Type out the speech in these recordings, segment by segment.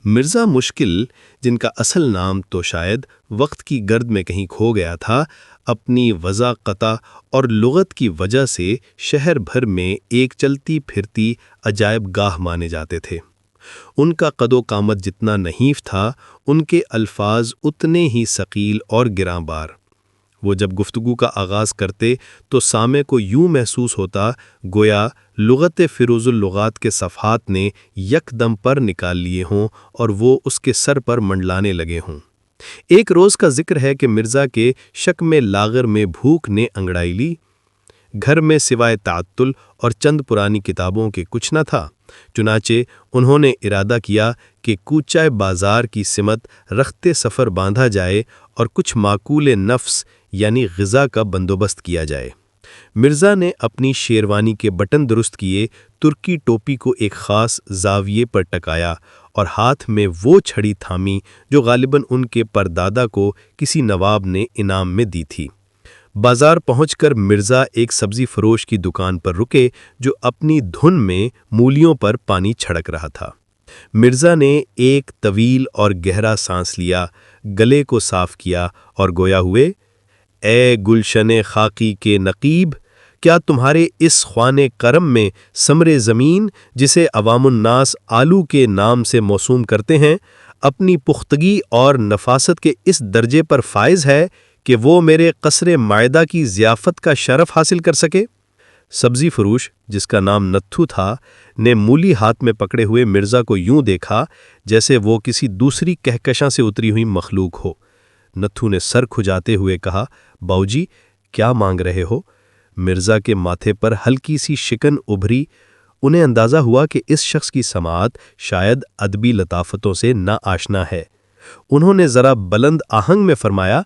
مرزا مشکل، جن کا اصل نام تو شاید وقت کی گرد میں کہیں کھو گیا تھا، اپنی وضاقتہ اور لغت کی وجہ سے شہر بھر میں ایک چلتی پھرتی عجائب گاہ مانے جاتے تھے۔ ان کا قد و قامت جتنا نحیف تھا، ان کے الفاظ اتنے ہی ثقیل اور گراں بار۔ وہ جب گفتگو کا آغاز کرتے تو سامع کو یوں محسوس ہوتا گویا لغت فیروز اللغات کے صفحات نے یک دم پر نکال لیے ہوں اور وہ اس کے سر پر منڈلانے لگے ہوں۔ ایک روز کا ذکر ہے کہ مرزا کے شک میں لاغر میں بھوک نے انگڑائی لی۔ گھر میں سوائے تعطل اور چند پرانی کتابوں کے کچھ نہ تھا، چنانچہ انہوں نے ارادہ کیا کہ کوچہ بازار کی سمت رخت سفر باندھا جائے اور کچھ معقول نفس یعنی غذا کا بندوبست کیا جائے۔ مرزا نے اپنی شیروانی کے بٹن درست کیے، ترکی ٹوپی کو ایک خاص زاویے پر ٹکایا اور ہاتھ میں وہ چھڑی تھامی جو غالباً ان کے پردادا کو کسی نواب نے انعام میں دی تھی۔ بازار پہنچ کر مرزا ایک سبزی فروش کی دکان پر رکے جو اپنی دھن میں مولیوں پر پانی چھڑک رہا تھا۔ مرزا نے ایک طویل اور گہرا سانس لیا، گلے کو صاف کیا اور گویا ہوئے، اے گلشن خاکی کے نقیب، کیا تمہارے اس خوان کرم میں ثمر زمین جسے عوام الناس آلو کے نام سے موسوم کرتے ہیں، اپنی پختگی اور نفاست کے اس درجے پر فائز ہے کہ وہ میرے قصر معدہ کی ضیافت کا شرف حاصل کر سکے؟ سبزی فروش، جس کا نام نتھو تھا، نے مولی ہاتھ میں پکڑے ہوئے مرزا کو یوں دیکھا جیسے وہ کسی دوسری کہکشاں سے اتری ہوئی مخلوق ہو۔ نتھو نے سر کھجاتے ہوئے کہا، باؤجی کیا مانگ رہے ہو؟ مرزا کے ماتھے پر ہلکی سی شکن ابھری۔ انہیں اندازہ ہوا کہ اس شخص کی سماعت شاید ادبی لطافتوں سے نا آشنا ہے۔ انہوں نے ذرا بلند آہنگ میں فرمایا،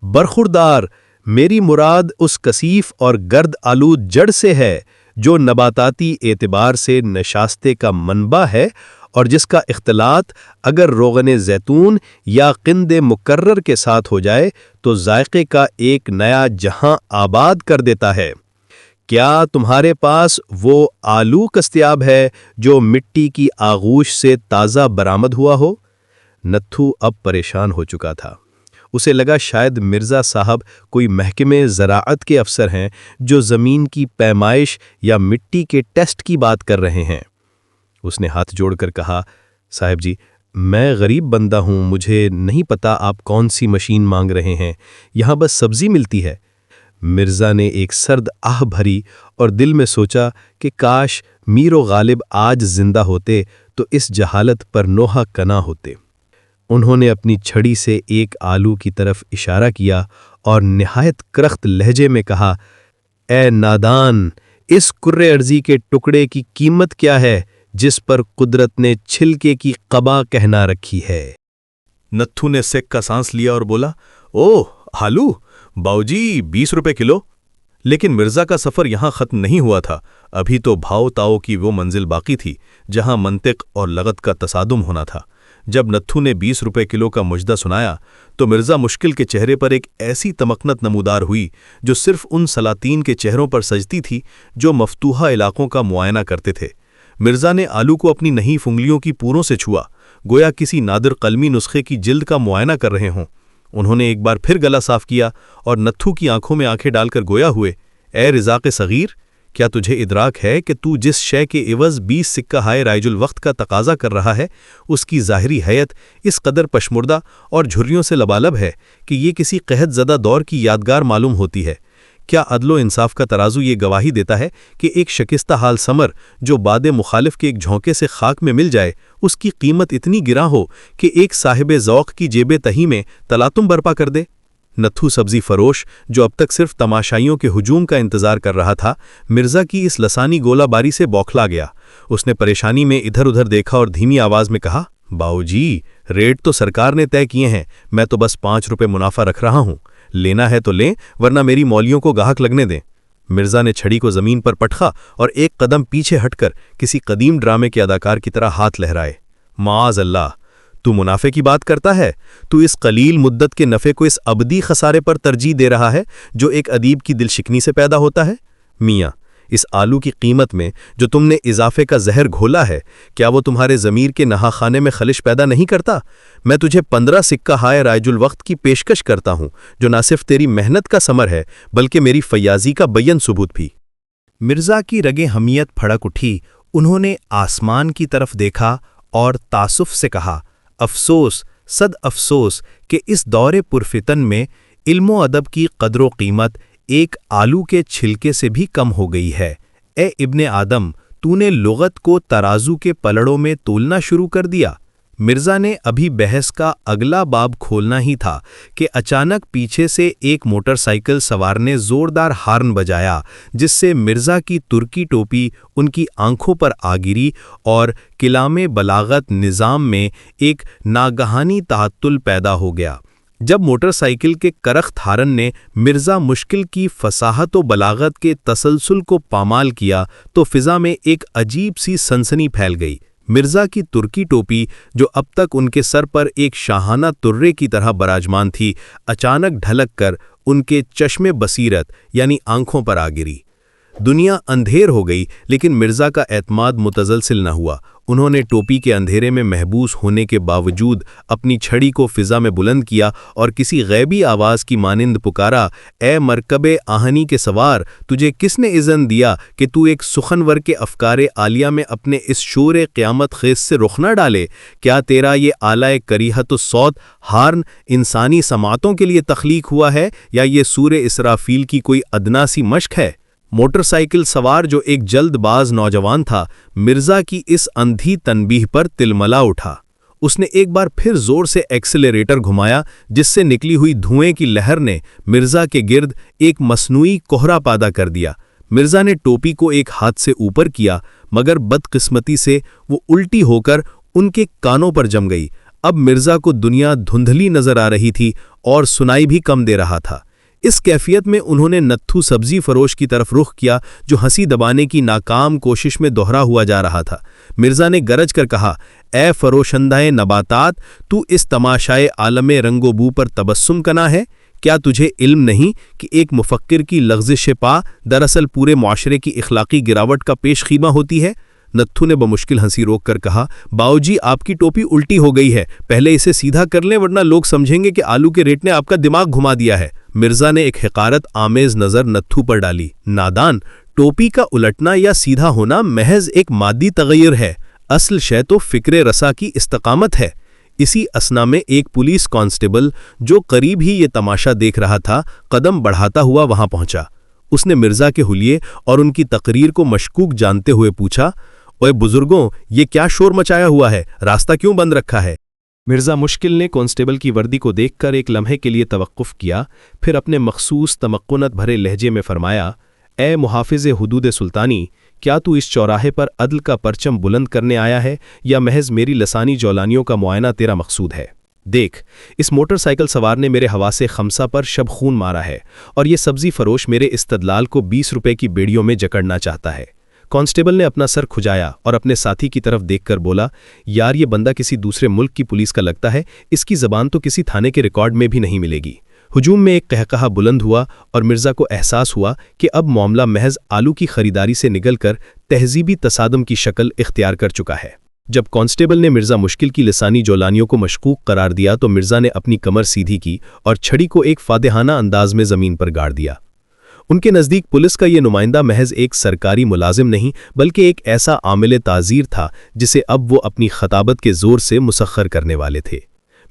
برخوردار، میری مراد اس کثیف اور گرد آلود جڑ سے ہے جو نباتاتی اعتبار سے نشاستے کا منبع ہے اور جس کا اختلاط اگر روغن زیتون یا قند مکرر کے ساتھ ہو جائے تو ذائقے کا ایک نیا جہاں آباد کر دیتا ہے۔ کیا تمہارے پاس وہ آلو دستیاب ہے جو مٹی کی آغوش سے تازہ برآمد ہوا ہو؟ نتھو اب پریشان ہو چکا تھا۔ اسے لگا شاید مرزا صاحب کوئی محکمے زراعت کے افسر ہیں جو زمین کی پیمائش یا مٹی کے ٹیسٹ کی بات کر رہے ہیں۔ اس نے ہاتھ جوڑ کر کہا، صاحب جی، میں غریب بندہ ہوں، مجھے نہیں پتا آپ کون سی مشین مانگ رہے ہیں، یہاں بس سبزی ملتی ہے۔ مرزا نے ایک سرد آہ بھری اور دل میں سوچا کہ کاش میر و غالب آج زندہ ہوتے تو اس جہالت پر نوحہ کنا ہوتے۔ انہوں نے اپنی چھڑی سے ایک آلو کی طرف اشارہ کیا اور نہایت کرخت لہجے میں کہا، اے نادان، اس کرے ارضی کے ٹکڑے کی قیمت کیا ہے جس پر قدرت نے چھلکے کی قبا کہنا رکھی ہے؟ نتھو نے سیک کا سانس لیا اور بولا، اوہ آلو، باؤجی 20 روپے کلو۔ لیکن مرزا کا سفر یہاں ختم نہیں ہوا تھا، ابھی تو بھاؤ تاؤ کی وہ منزل باقی تھی جہاں منطق اور لغت کا تصادم ہونا تھا۔ جب نتھو نے 20 روپے کلو کا مجدہ سنایا تو مرزا مشکل کے چہرے پر ایک ایسی تمکنت نمودار ہوئی جو صرف ان سلاطین کے چہروں پر سجتی تھی جو مفتوحہ علاقوں کا معائنہ کرتے تھے۔ مرزا نے آلو کو اپنی نحیف انگلیوں کی پوروں سے چھوا، گویا کسی نادر قلمی نسخے کی جلد کا معائنہ کر رہے ہوں۔ انہوں نے ایک بار پھر گلا صاف کیا اور نتھو کی آنکھوں میں آنکھیں ڈال کر گویا ہوئے، اے رزاق صغیر، کیا تجھے ادراک ہے کہ تو جس شے کے عوض 20 سکہ ہائے رائج الوقت کا تقاضا کر رہا ہے اس کی ظاہری حیت اس قدر پشمردہ اور جھریوں سے لبالب ہے کہ یہ کسی قحط زدہ دور کی یادگار معلوم ہوتی ہے؟ کیا عدل و انصاف کا ترازو یہ گواہی دیتا ہے کہ ایک شکستہ حال ثمر جو باد مخالف کے ایک جھونکے سے خاک میں مل جائے اس کی قیمت اتنی گراں ہو کہ ایک صاحب ذوق کی جیب تہی میں تلاطم برپا کر دے؟ نتھو سبزی فروش، جو اب تک صرف تماشائیوں کے ہجوم کا انتظار کر رہا تھا، مرزا کی اس لسانی گولہ باری سے بوکھلا گیا۔ اس نے پریشانی میں ادھر ادھر دیکھا اور دھیمی آواز میں کہا، باؤجی، ریٹ تو سرکار نے طے کیے ہیں، میں تو بس 5 روپے منافع رکھ رہا ہوں، لینا ہے تو لیں ورنہ میری مولیوں کو گاہک لگنے دیں۔ مرزا نے چھڑی کو زمین پر پٹخا اور ایک قدم پیچھے ہٹ کر کسی قدیم ڈرامے کے اداکار کی طرح ہاتھ لہرائے، معاذ اللہ، تو منافع کی بات کرتا ہے؟ تو اس قلیل مدت کے نفع کو اس ابدی خسارے پر ترجیح دے رہا ہے جو ایک ادیب کی دل شکنی سے پیدا ہوتا ہے؟ میاں، اس آلو کی قیمت میں جو تم نے اضافے کا زہر گھولا ہے، کیا وہ تمہارے ضمیر کے نہا خانے میں خلش پیدا نہیں کرتا؟ میں تجھے 15 سکہ ہائے رائج الوقت کی پیشکش کرتا ہوں، جو نہ صرف تیری محنت کا ثمر ہے بلکہ میری فیاضی کا بیان ثبوت بھی۔ مرزا کی رگیں حمیت پھڑک اٹھی۔ انہوں نے آسمان کی طرف دیکھا اور تاسف سے کہا، افسوس، صد افسوس کہ اس دور پرفتن میں علم و ادب کی قدر و قیمت ایک آلو کے چھلکے سے بھی کم ہو گئی ہے۔ اے ابن آدم، تو نے لغت کو ترازو کے پلڑوں میں تولنا شروع کر دیا۔ مرزا نے ابھی بحث کا اگلا باب کھولنا ہی تھا کہ اچانک پیچھے سے ایک موٹر سائیکل سوار نے زوردار ہارن بجایا، جس سے مرزا کی ترکی ٹوپی ان کی آنکھوں پر آ گری اور کلام بلاغت نظام میں ایک ناگہانی تعطل پیدا ہو گیا۔ جب موٹر سائیکل کے کرخت ہارن نے مرزا مشکل کی فصاحت و بلاغت کے تسلسل کو پامال کیا تو فضا میں ایک عجیب سی سنسنی پھیل گئی۔ مرزا کی ترکی ٹوپی، جو اب تک ان کے سر پر ایک شاہانہ ترے کی طرح براجمان تھی، اچانک ڈھلک کر ان کے چشم بصیرت یعنی آنکھوں پر آ گری۔ دنیا اندھیر ہو گئی، لیکن مرزا کا اعتماد متزلزل نہ ہوا۔ انہوں نے ٹوپی کے اندھیرے میں محبوس ہونے کے باوجود اپنی چھڑی کو فضا میں بلند کیا اور کسی غیبی آواز کی مانند پکارا، اے مرکب آہنی کے سوار، تجھے کس نے اذن دیا کہ تو ایک سخنور کے افکار عالیہ میں اپنے اس شور قیامت خیز سے رخ نہ ڈالے؟ کیا تیرا یہ آلہ کریہت الصوت ہارن انسانی سماعتوں کے لیے تخلیق ہوا ہے یا یہ سور اسرافیل کی کوئی ادنا سی مشق ہے؟ موٹر سائیکل سوار، جو ایک جلد باز نوجوان تھا، مرزا کی اس اندھی تنبیہ پر تلملا اٹھا۔ اس نے ایک بار پھر زور سے ایکسلریٹر گھمایا، جس سے نکلی ہوئی دھوئیں کی لہر نے مرزا کے گرد ایک مصنوعی کوہرا پیدا کر دیا۔ مرزا نے ٹوپی کو ایک ہاتھ سے اوپر کیا، مگر بدقسمتی سے وہ الٹی ہو کر ان کے کانوں پر جم گئی۔ اب مرزا کو دنیا دھندلی نظر آ رہی تھی اور سنائی بھی کم دے رہا تھا۔ اس کیفیت میں انہوں نے نتھو سبزی فروش کی طرف رخ کیا، جو ہنسی دبانے کی ناکام کوشش میں دوہرا ہوا جا رہا تھا۔ مرزا نے گرج کر کہا، اے فروشندہ نباتات، تو اس تماشائے عالم رنگ و بو پر تبسم کنا ہے؟ کیا تجھے علم نہیں کہ ایک مفکر کی لغزش پا دراصل پورے معاشرے کی اخلاقی گراوٹ کا پیش خیمہ ہوتی ہے؟ نتھو نے بمشکل ہنسی روک کر کہا، باؤجی، آپ کی ٹوپی الٹی ہو گئی ہے، پہلے اسے سیدھا کر لیں ورنہ لوگ سمجھیں گے کہ آلو کے ریٹ نے آپ کا دماغ گھما دیا ہے۔ مرزا نے ایک حقارت آمیز نظر نتھو پر ڈالی۔ نادان، ٹوپی کا الٹنا یا سیدھا ہونا محض ایک مادی تغیر ہے، اصل شے تو فکر رسا کی استقامت ہے۔ اسی اثنا میں ایک پولیس کانسٹیبل، جو قریب ہی یہ تماشا دیکھ رہا تھا، قدم بڑھاتا ہوا وہاں پہنچا۔ اس نے مرزا کے حلیے اور ان کی تقریر کو مشکوک جانتے ہوئے پوچھا، اوے بزرگوں، یہ کیا شور مچایا ہوا ہے؟ راستہ کیوں بند رکھا ہے؟ مرزا مشکل نے کانسٹیبل کی وردی کو دیکھ کر ایک لمحے کے لیے توقف کیا، پھر اپنے مخصوص تمکنت بھرے لہجے میں فرمایا، اے محافظ حدود سلطانی، کیا تو اس چوراہے پر عدل کا پرچم بلند کرنے آیا ہے یا محض میری لسانی جولانیوں کا معائنہ تیرا مقصود ہے؟ دیکھ، اس موٹر سائیکل سوار نے میرے حواس خمسہ پر شب خون مارا ہے اور یہ سبزی فروش میرے استدلال کو 20 روپے کی بیڑیوں میں جکڑنا چاہتا ہے۔ کانسٹیبل نے اپنا سر کھجایا اور اپنے ساتھی کی طرف دیکھ کر بولا، یار، یہ بندہ کسی دوسرے ملک کی پولیس کا لگتا ہے، اس کی زبان تو کسی تھانے کے ریکارڈ میں بھی نہیں ملے گی۔ ہجوم میں ایک قہقہا بلند ہوا اور مرزا کو احساس ہوا کہ اب معاملہ محض آلو کی خریداری سے نکل کر تہذیبی تصادم کی شکل اختیار کر چکا ہے۔ جب کانسٹیبل نے مرزا مشکل کی لسانی جولانیوں کو مشکوک قرار دیا تو مرزا نے اپنی کمر سیدھی کی اور چھڑی کو ایک فاتحانہ انداز میں زمین پر گاڑ دیا۔ ان کے نزدیک پولیس کا یہ نمائندہ محض ایک سرکاری ملازم نہیں بلکہ ایک ایسا عامل تعزیر تھا جسے اب وہ اپنی خطابت کے زور سے مسخر کرنے والے تھے۔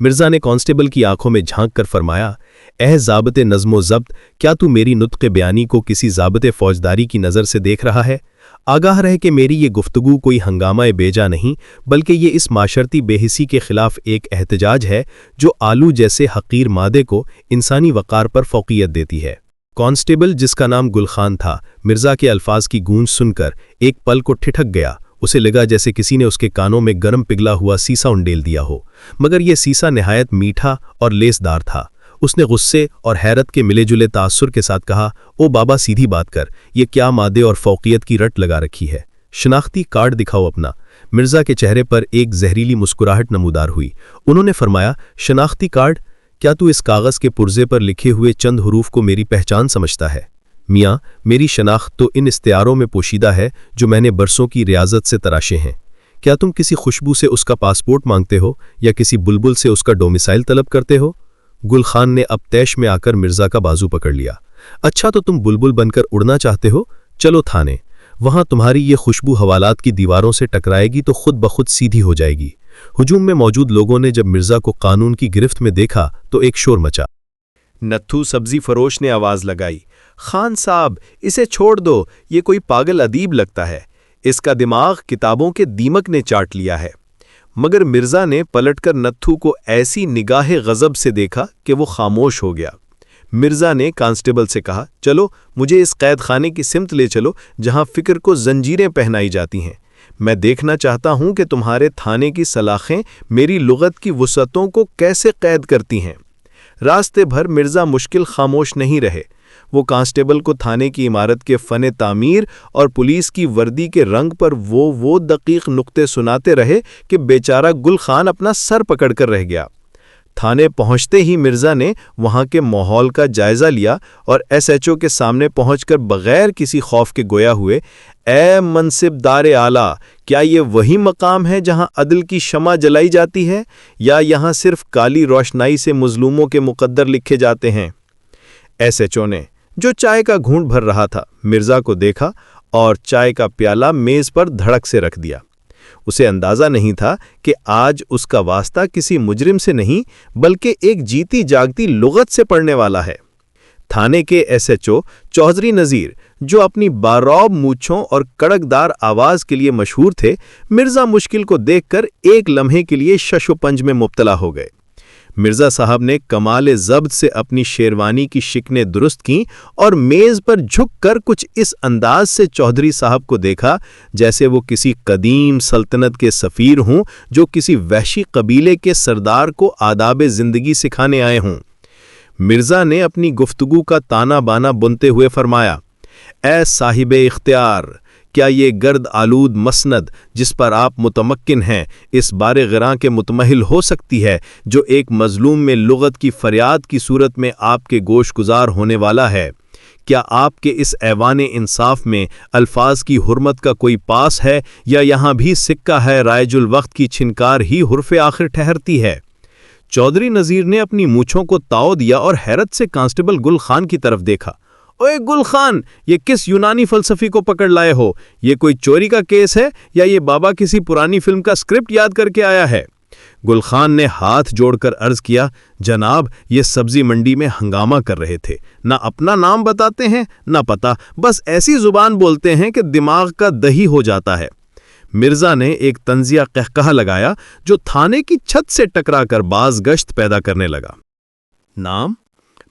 مرزا نے کانسٹیبل کی آنکھوں میں جھانک کر فرمایا، اے ضابط نظم و ضبط، کیا تو میری نطق بیانی کو کسی ضابط فوجداری کی نظر سے دیکھ رہا ہے؟ آگاہ رہے کہ میری یہ گفتگو کوئی ہنگامہ بیجا نہیں بلکہ یہ اس معاشرتی بے حسی کے خلاف ایک احتجاج ہے جو آلو جیسے حقیر مادے کو انسانی وقار پر فوقیت دیتی ہے۔ کانسٹیبل، جس کا نام گل خان تھا، مرزا کے الفاظ کی گونج سن کر ایک پل کو ٹھٹک گیا۔ اسے لگا جیسے کسی نے اس کے کانوں میں گرم پگھلا ہوا سیسا انڈیل دیا ہو، مگر یہ سیسا نہایت میٹھا اور لیس دار تھا۔ اس نے غصے اور حیرت کے ملے جلے تاثر کے ساتھ کہا، او بابا، سیدھی بات کر، یہ کیا مادے اور فوقیت کی رٹ لگا رکھی ہے؟ شناختی کارڈ دکھاؤ اپنا۔ مرزا کے چہرے پر ایک زہریلی مسکراہٹ نمودار ہوئی۔ انہوں نے فرمایا، شناختی کارڈ؟ کیا تو اس کاغذ کے پرزے پر لکھے ہوئے چند حروف کو میری پہچان سمجھتا ہے؟ میاں میری شناخت تو ان استعاروں میں پوشیدہ ہے جو میں نے برسوں کی ریاضت سے تراشے ہیں۔ کیا تم کسی خوشبو سے اس کا پاسپورٹ مانگتے ہو یا کسی بلبل سے اس کا ڈومیسائل طلب کرتے ہو؟ گل خان نے اب تیش میں آ کر مرزا کا بازو پکڑ لیا۔ اچھا تو تم بلبل بن کر اڑنا چاہتے ہو؟ چلو تھانے، وہاں تمہاری یہ خوشبو حوالات کی دیواروں سے ٹکرائے گی تو خود بخود سیدھی ہو جائے گی۔ ہجوم میں موجود لوگوں نے جب مرزا کو قانون کی گرفت میں دیکھا تو ایک شور مچا۔ نتھو سبزی فروش نے آواز لگائی، خان صاحب اسے چھوڑ دو، یہ کوئی پاگل ادیب لگتا ہے، اس کا دماغ کتابوں کے دیمک نے چاٹ لیا ہے۔ مگر مرزا نے پلٹ کر نتھو کو ایسی نگاہ غضب سے دیکھا کہ وہ خاموش ہو گیا۔ مرزا نے کانسٹیبل سے کہا، چلو مجھے اس قید خانے کی سمت لے چلو جہاں فکر کو زنجیریں پہنائی جاتی ہیں۔ میں دیکھنا چاہتا ہوں کہ تمہارے تھانے کی سلاخیں میری لغت کی وسعتوں کو کیسے قید کرتی ہیں۔ راستے بھر مرزا مشکل خاموش نہیں رہے۔ وہ کانسٹیبل کو تھانے کی عمارت کے فن تعمیر اور پولیس کی وردی کے رنگ پر وہ دقیق نقطے سناتے رہے کہ بیچارہ گل خان اپنا سر پکڑ کر رہ گیا۔ تھانے پہنچتے ہی مرزا نے وہاں کے ماحول کا جائزہ لیا اور ایس ایچ او کے سامنے پہنچ کر بغیر کسی خوف کے گویا ہوئے، اے منصب دار اعلیٰ، کیا یہ وہی مقام ہے جہاں عدل کی شمع جلائی جاتی ہے یا یہاں صرف کالی روشنائی سے مظلوموں کے مقدر لکھے جاتے ہیں؟ ایس ایچ او نے، جو چائے کا گھونٹ بھر رہا تھا، مرزا کو دیکھا اور چائے کا پیالہ میز پر دھڑک سے رکھ دیا۔ اسے اندازہ نہیں تھا کہ آج اس کا واسطہ کسی مجرم سے نہیں بلکہ ایک جیتی جاگتی لغت سے پڑھنے والا ہے۔ تھانے کے S H O Chaudhry Nazir, جو اپنی بارعب مونچھوں اور کڑکدار آواز کے لیے مشہور تھے، مرزا مشکل کو دیکھ کر ایک لمحے کے لیے شش و پنج میں مبتلا ہو گئے۔ مرزا صاحب نے کمال ضبط سے اپنی شیروانی کی شکنیں درست کیں اور میز پر جھک کر کچھ اس انداز سے چودھری صاحب کو دیکھا جیسے وہ کسی قدیم سلطنت کے سفیر ہوں جو کسی وحشی قبیلے کے سردار کو آداب زندگی سکھانے آئے ہوں۔ مرزا نے اپنی گفتگو کا تانا بانا بنتے ہوئے فرمایا، اے صاحب اختیار، کیا یہ گرد آلود مسند جس پر آپ متمکن ہیں اس بار غراں کے متمحل ہو سکتی ہے جو ایک مظلوم میں لغت کی فریاد کی صورت میں آپ کے گوش گزار ہونے والا ہے؟ کیا آپ کے اس ایوان انصاف میں الفاظ کی حرمت کا کوئی پاس ہے یا یہاں بھی سکہ ہے رائج الوقت کی چھنکار ہی حرف آخر ٹھہرتی ہے؟ چودھری نذیر نے اپنی مونچھوں کو تاؤ دیا اور حیرت سے کانسٹیبل گل خان کی طرف دیکھا۔ اوے گل خان، یہ کس یونانی فلسفی کو پکڑ لائے ہو؟ یہ کوئی چوری کا کیس ہے یا یہ بابا کسی پرانی فلم کا اسکرپٹ یاد کر کے آیا ہے؟ گل خان نے ہاتھ جوڑ کر عرض کیا، جناب یہ سبزی منڈی میں ہنگامہ کر رہے تھے، نہ اپنا نام بتاتے ہیں نہ پتہ، بس ایسی زبان بولتے ہیں کہ دماغ کا دہی ہو جاتا ہے۔ مرزا نے ایک طنزیہ قہقہہ لگایا جو تھانے کی چھت سے ٹکرا کر باز گشت پیدا کرنے لگا۔ نام؟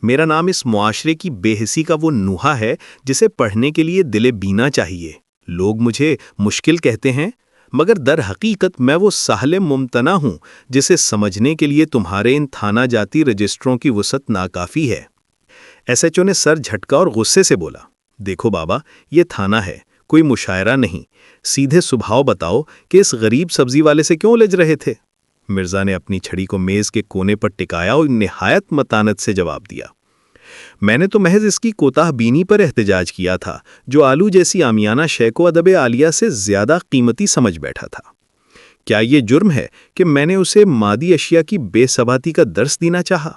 میرا نام اس معاشرے کی بے حسی کا وہ نوحہ ہے جسے پڑھنے کے لیے دل بینا چاہیے۔ لوگ مجھے مشکل کہتے ہیں مگر در حقیقت میں وہ ساحل ممتنع ہوں جسے سمجھنے کے لیے تمہارے ان تھانہ جاتی رجسٹروں کی وسعت ناکافی ہے۔ ایس ایچ او نے سر جھٹکا اور غصے سے بولا، دیکھو بابا، یہ تھانہ ہے، کوئی مشاعرہ نہیں، سیدھے سبھاؤ بتاؤ کہ اس غریب سبزی والے سے کیوں الجھ رہے تھے؟ مرزا نے اپنی چھڑی کو میز کے کونے پر ٹکایا اور نہایت متانت سے جواب دیا، میں نے تو محض اس کی کوتاہ بینی پر احتجاج کیا تھا جو آلو جیسی عامیانہ شے کو ادب عالیہ سے زیادہ قیمتی سمجھ بیٹھا تھا۔ کیا یہ جرم ہے کہ میں نے اسے مادی اشیاء کی بے ثباتی کا درس دینا چاہا؟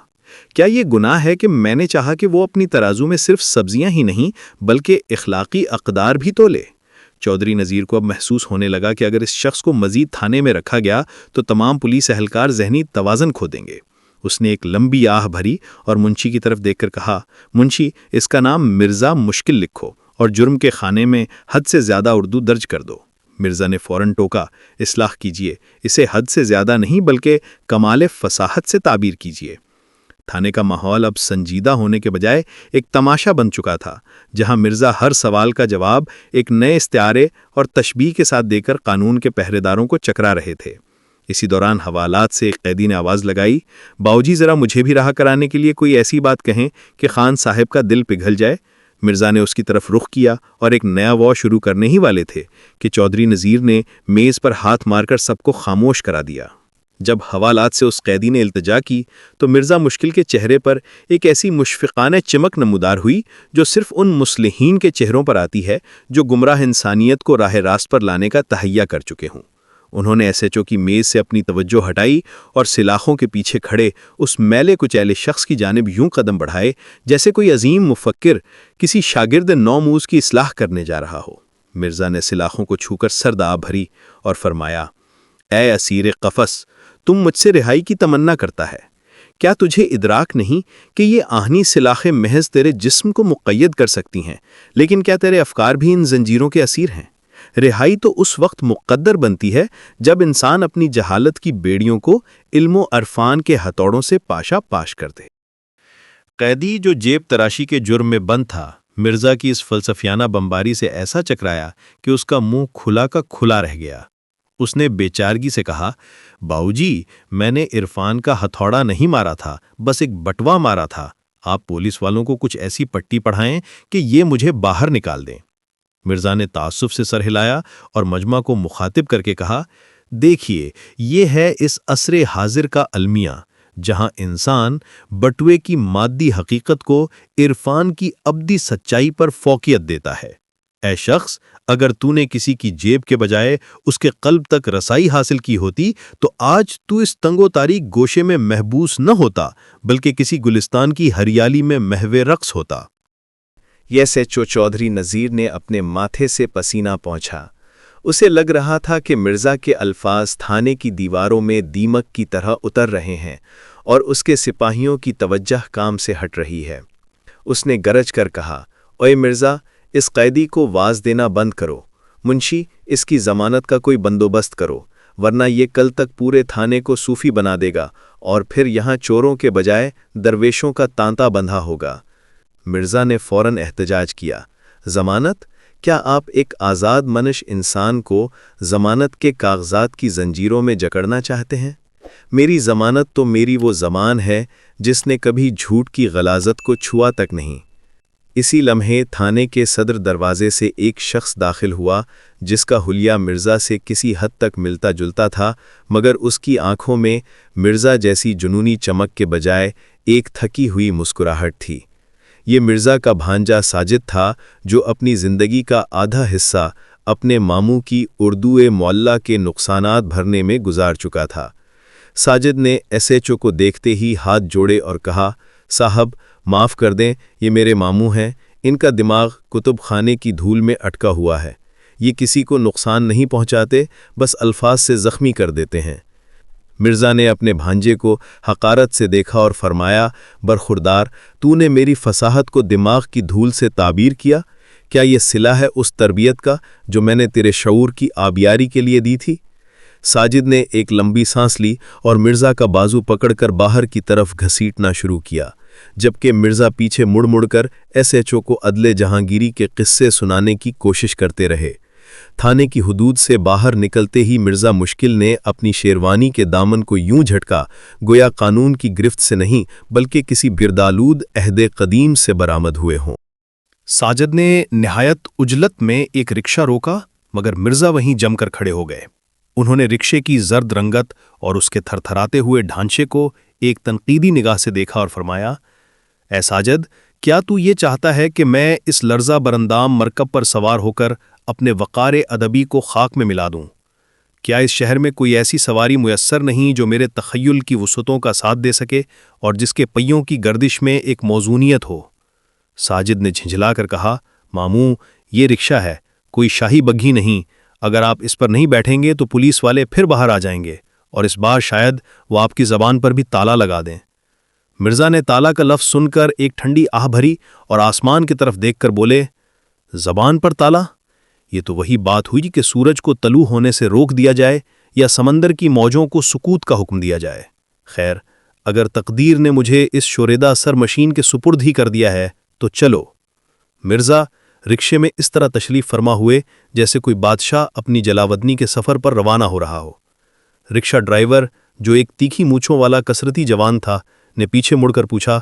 کیا یہ گناہ ہے کہ میں نے چاہا کہ وہ اپنی ترازو میں صرف سبزیاں ہی نہیں بلکہ اخلاقی اقدار بھی تولے؟ چودھری نذیر کو اب محسوس ہونے لگا کہ اگر اس شخص کو مزید تھانے میں رکھا گیا تو تمام پولیس اہلکار ذہنی توازن کھو دیں گے۔ اس نے ایک لمبی آہ بھری اور منشی کی طرف دیکھ کر کہا، منشی، اس کا نام مرزا مشکل لکھو اور جرم کے خانے میں حد سے زیادہ اردو درج کر دو۔ مرزا نے فوراً ٹوکا، اصلاح کیجیے، اسے حد سے زیادہ نہیں بلکہ کمال فصاحت سے تعبیر کیجیے۔ تھانے کا ماحول اب سنجیدہ ہونے کے بجائے ایک تماشا بن چکا تھا جہاں مرزا ہر سوال کا جواب ایک نئے استعارے اور تشبیہ کے ساتھ دے کر قانون کے پہرے داروں کو چکرا رہے تھے۔ اسی دوران حوالات سے ایک قیدی نے آواز لگائی، باؤجی ذرا مجھے بھی رہا کرانے کے لیے کوئی ایسی بات کہیں کہ خان صاحب کا دل پگھل جائے۔ مرزا نے اس کی طرف رخ کیا اور ایک نیا وار شروع کرنے ہی والے تھے کہ چودھری نذیر نے میز پر ہاتھ مار کر سب کو خاموش کرا دیا۔ جب حوالات سے اس قیدی نے التجا کی تو مرزا مشکل کے چہرے پر ایک ایسی مشفقانہ چمک نمودار ہوئی جو صرف ان مصلحین کے چہروں پر آتی ہے جو گمراہ انسانیت کو راہ راست پر لانے کا تہیہ کر چکے ہوں۔ انہوں نے ایس ایچ او کی میز سے اپنی توجہ ہٹائی اور سلاخوں کے پیچھے کھڑے اس میلے کچیلے شخص کی جانب یوں قدم بڑھائے جیسے کوئی عظیم مفکر کسی شاگرد نوموز کی اصلاح کرنے جا رہا ہو۔ مرزا نے سلاخوں کو چھو کر سرد آب بھری اور فرمایا، اے اسیر قفس، تم مجھ سے رہائی کی تمنا کرتا ہے۔ کیا تجھے ادراک نہیں کہ یہ آہنی سلاخیں محض تیرے جسم کو مقید کر سکتی ہیں، لیکن کیا تیرے افکار بھی ان زنجیروں کے اسیر ہیں؟ رہائی تو اس وقت مقدر بنتی ہے جب انسان اپنی جہالت کی بیڑیوں کو علم و عرفان کے ہتھوڑوں سے پاشا پاش کر دے۔ قیدی جو جیب تراشی کے جرم میں بند تھا، مرزا کی اس فلسفیانہ بمباری سے ایسا چکرایا کہ اس کا منہ کھلا کا کھلا رہ گیا۔ اس نے بے چارگی سے کہا، باؤجی، میں نے عرفان کا ہتھوڑا نہیں مارا تھا، بس ایک بٹوا مارا تھا۔ آپ پولیس والوں کو کچھ ایسی پٹی پڑھائیں کہ یہ مجھے باہر نکال دیں۔ مرزا نے تعصب سے سر ہلایا اور مجمع کو مخاطب کر کے کہا، دیکھیے، یہ ہے اس عصر حاضر کا المیہ، جہاں انسان بٹوے کی مادی حقیقت کو عرفان کی ابدی سچائی پر فوقیت دیتا ہے۔ اے شخص، اگر تو نے کسی کی جیب کے بجائے اس کے قلب تک رسائی حاصل کی ہوتی تو آج تو اس تنگ و تاریک گوشے میں محبوس نہ ہوتا، بلکہ کسی گلستان کی ہریالی میں محو رقص ہوتا۔ S H O Chaudhry Nazir نے اپنے ماتھے سے پسینہ پونچھا۔ اسے لگ رہا تھا کہ مرزا کے الفاظ تھانے کی دیواروں میں دیمک کی طرح اتر رہے ہیں اور اس کے سپاہیوں کی توجہ کام سے ہٹ رہی ہے۔ اس نے گرج کر کہا، اوئے مرزا، اس قیدی کو واز دینا بند کرو۔ منشی، اس کی ضمانت کا کوئی بندوبست کرو، ورنہ یہ کل تک پورے تھانے کو صوفی بنا دے گا اور پھر یہاں چوروں کے بجائے درویشوں کا تانتا بندھا ہوگا۔ مرزا نے فوراً احتجاج کیا، ضمانت؟ کیا آپ ایک آزاد منش انسان کو ضمانت کے کاغذات کی زنجیروں میں جکڑنا چاہتے ہیں؟ میری ضمانت تو میری وہ زبان ہے جس نے کبھی جھوٹ کی غلاظت کو چھوا تک نہیں۔ اسی لمحے تھانے کے صدر دروازے سے ایک شخص داخل ہوا جس کا حلیہ مرزا سے کسی حد تک ملتا جلتا تھا، مگر اس کی آنکھوں میں مرزا جیسی جنونی چمک کے بجائے ایک تھکی ہوئی مسکراہٹ تھی۔ یہ مرزا کا بھانجا ساجد تھا، جو اپنی زندگی کا آدھا حصہ اپنے ماموں کی اردو معلّہ کے نقصانات بھرنے میں گزار چکا تھا۔ ساجد نے ایس ایچ او کو دیکھتے ہی ہاتھ جوڑے اور کہا، صاحب معاف کر دیں، یہ میرے ماموں ہیں، ان کا دماغ کتب خانے کی دھول میں اٹکا ہوا ہے، یہ کسی کو نقصان نہیں پہنچاتے، بس الفاظ سے زخمی کر دیتے ہیں۔ مرزا نے اپنے بھانجے کو حقارت سے دیکھا اور فرمایا، برخوردار، تو نے میری فصاحت کو دماغ کی دھول سے تعبیر کیا؟ کیا یہ صلہ ہے اس تربیت کا جو میں نے تیرے شعور کی آبیاری کے لیے دی تھی؟ ساجد نے ایک لمبی سانس لی اور مرزا کا بازو پکڑ کر باہر کی طرف گھسیٹنا شروع کیا، جبکہ مرزا پیچھے مڑ مڑ کر ایس ایچ او کو عدل جہانگیری کے قصے سنانے کی کوشش کرتے رہے۔ تھانے کی حدود سے باہر نکلتے ہی مرزا مشکل نے اپنی شیروانی کے دامن کو یوں جھٹکا گویا قانون کی گرفت سے نہیں بلکہ کسی بردالود عہد قدیم سے برآمد ہوئے ہوں۔ ساجد نے نہایت عجلت میں ایک رکشہ روکا، مگر مرزا وہیں جم کر کھڑے ہو گئے۔ انہوں نے رکشے کی زرد رنگت اور اس کے تھرتھراتے ہوئے ڈھانچے کو ایک تنقیدی نگاہ سے دیکھا اور فرمایا، اے ساجد، کیا تو یہ چاہتا ہے کہ میں اس لرزہ برندام مرکب پر سوار ہو کر اپنے وقار ادبی کو خاک میں ملا دوں؟ کیا اس شہر میں کوئی ایسی سواری میسر نہیں جو میرے تخیل کی وسعتوں کا ساتھ دے سکے اور جس کے پہیوں کی گردش میں ایک موزونیت ہو؟ ساجد نے جھنجھلا کر کہا، ماموں، یہ رکشہ ہے، کوئی شاہی بگھی نہیں، اگر آپ اس پر نہیں بیٹھیں گے تو پولیس والے پھر باہر آ جائیں گے اور اس بار شاید وہ آپ کی زبان پر بھی تالا لگا دیں۔ مرزا نے تالا کا لفظ سن کر ایک ٹھنڈی آہ بھری اور آسمان کی طرف دیکھ کر بولے، زبان پر تالا؟ یہ تو وہی بات ہوئی کہ سورج کو طلوع ہونے سے روک دیا جائے یا سمندر کی موجوں کو سکوت کا حکم دیا جائے۔ خیر، اگر تقدیر نے مجھے اس شوریدہ سر مشین کے سپرد ہی کر دیا ہے تو چلو۔ مرزا رکشے میں اس طرح تشریف فرما ہوئے جیسے کوئی بادشاہ اپنی جلاودنی کے سفر پر روانہ ہو رہا ہو۔ رکشہ ڈرائیور، جو ایک تیکھی مونچھوں والا کثرتی جوان تھا، نے پیچھے مڑ کر پوچھا،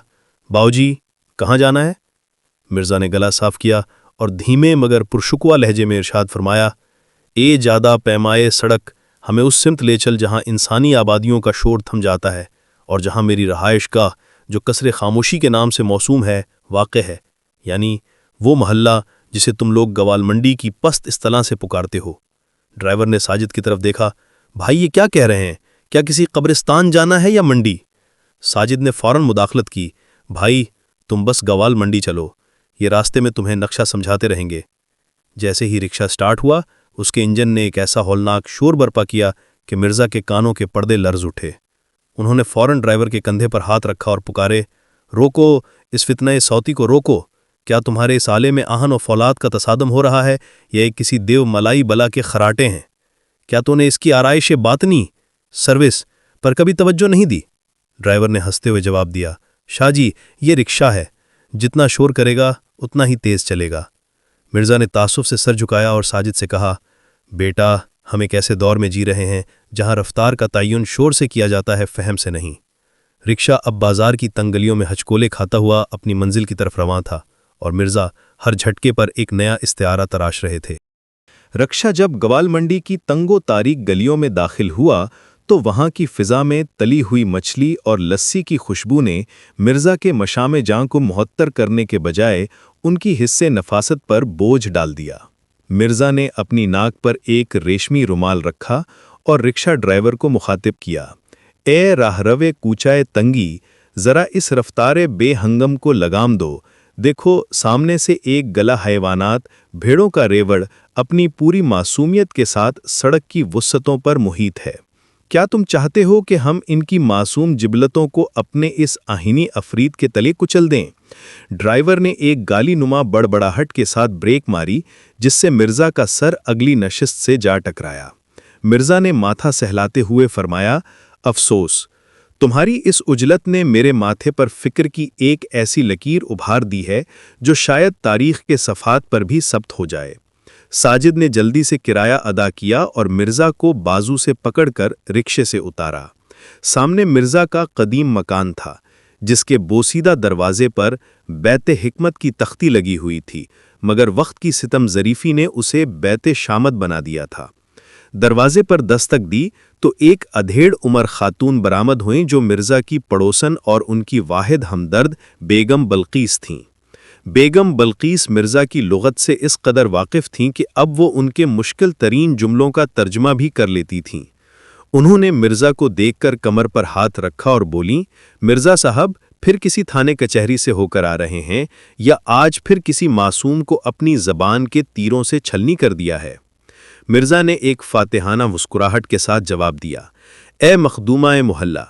باؤجی، کہاں جانا ہے؟ مرزا نے گلا صاف کیا اور دھیمے مگر پرشکوہ لہجے میں ارشاد فرمایا، اے جادہ پیمائے سڑک، ہمیں اس سمت لے چل جہاں انسانی آبادیوں کا شور تھم جاتا ہے اور جہاں میری رہائش گاہ جو قصر خاموشی کے نام سے موسوم ہے واقع ہے، یعنی وہ محلہ جسے تم لوگ گوال منڈی کی پست اصطلاح سے پکارتے ہو۔ ڈرائیور نے ساجد کی طرف دیکھا۔ بھائی یہ کیا کہہ رہے ہیں؟ کیا کسی قبرستان جانا ہے یا منڈی؟ ساجد نے فوراً مداخلت کی۔ بھائی تم بس گوال منڈی چلو، یہ راستے میں تمہیں نقشہ سمجھاتے رہیں گے۔ جیسے ہی رکشہ سٹارٹ ہوا اس کے انجن نے ایک ایسا ہولناک شور برپا کیا کہ مرزا کے کانوں کے پردے لرز اٹھے۔ انہوں نے فوراً ڈرائیور کے کندھے پر ہاتھ رکھا اور پکارے، روکو اس فتنہ صوتی کو روکو۔ کیا تمہارے اس آلے میں آہن و فولاد کا تصادم ہو رہا ہے یا ایک کسی دیو ملائی بلا کے خراٹے ہیں؟ کیا تو نے اس کی آرائش باطنی سروس پر کبھی توجہ نہیں دی؟ ڈرائیور نے ہنستے ہوئے جواب دیا، شاہ جی یہ رکشہ ہے، جتنا شور کرے گا اتنا ہی تیز چلے گا۔ مرزا نے تعصب سے سر جھکایا اور ساجد سے کہا، بیٹا ہم ایک ایسے دور میں جی رہے ہیں جہاں رفتار کا تعین شور سے کیا جاتا ہے، فہم سے نہیں۔ رکشہ اب بازار کی تنگلیوں میں ہچکولے کھاتا ہوا اپنی منزل کی طرف رواں تھا اور مرزا ہر جھٹکے پر ایک نیا استعارہ تراش رہے تھے۔ رکشہ جب گوال منڈی کی تنگو تاریک گلیوں میں داخل ہوا تو وہاں کی فضا میں تلی ہوئی مچھلی اور لسی کی خوشبو نے مرزا کے مشام جاں کو معطر کرنے کے بجائے ان کی حصے نفاست پر بوجھ ڈال دیا۔ مرزا نے اپنی ناک پر ایک ریشمی رومال رکھا اور رکشہ ڈرائیور کو مخاطب کیا، اے راہروے کوچائے تنگی، ذرا اس رفتار بے ہنگم کو لگام دو، دیکھو سامنے سے ایک گلا حیوانات بھیڑوں کا ریوڑ اپنی پوری معصومیت کے ساتھ سڑک کی وسعتوں پر محیط ہے۔ کیا تم چاہتے ہو کہ ہم ان کی معصوم جبلتوں کو اپنے اس آہینی افرید کے تلے کچل دیں؟ ڈرائیور نے ایک گالی نما بڑبڑاہٹ کے ساتھ بریک ماری جس سے مرزا کا سر اگلی نشست سے جا ٹکرایا۔ مرزا نے ماتھا سہلاتے ہوئے فرمایا، افسوس، تمہاری اس عجلت نے میرے ماتھے پر فکر کی ایک ایسی لکیر ابھار دی ہے جو شاید تاریخ کے صفحات پر بھی ثبت ہو جائے۔ ساجد نے جلدی سے کرایہ ادا کیا اور مرزا کو بازو سے پکڑ کر رکشے سے اتارا۔ سامنے مرزا کا قدیم مکان تھا جس کے بوسیدہ دروازے پر بیت حکمت کی تختی لگی ہوئی تھی، مگر وقت کی ستم ظریفی نے اسے بیت شامت بنا دیا تھا۔ دروازے پر دستک دی تو ایک ادھیڑ عمر خاتون برآمد ہوئیں جو مرزا کی پڑوسن اور ان کی واحد ہمدرد بیگم بلقیس تھیں۔ بیگم بلقیس مرزا کی لغت سے اس قدر واقف تھیں کہ اب وہ ان کے مشکل ترین جملوں کا ترجمہ بھی کر لیتی تھیں۔ انہوں نے مرزا کو دیکھ کر کمر پر ہاتھ رکھا اور بولیں، مرزا صاحب پھر کسی تھانے کچہری سے ہو کر آ رہے ہیں یا آج پھر کسی معصوم کو اپنی زبان کے تیروں سے چھلنی کر دیا ہے؟ مرزا نے ایک فاتحانہ مسکراہٹ کے ساتھ جواب دیا، اے مخدومہ محلہ،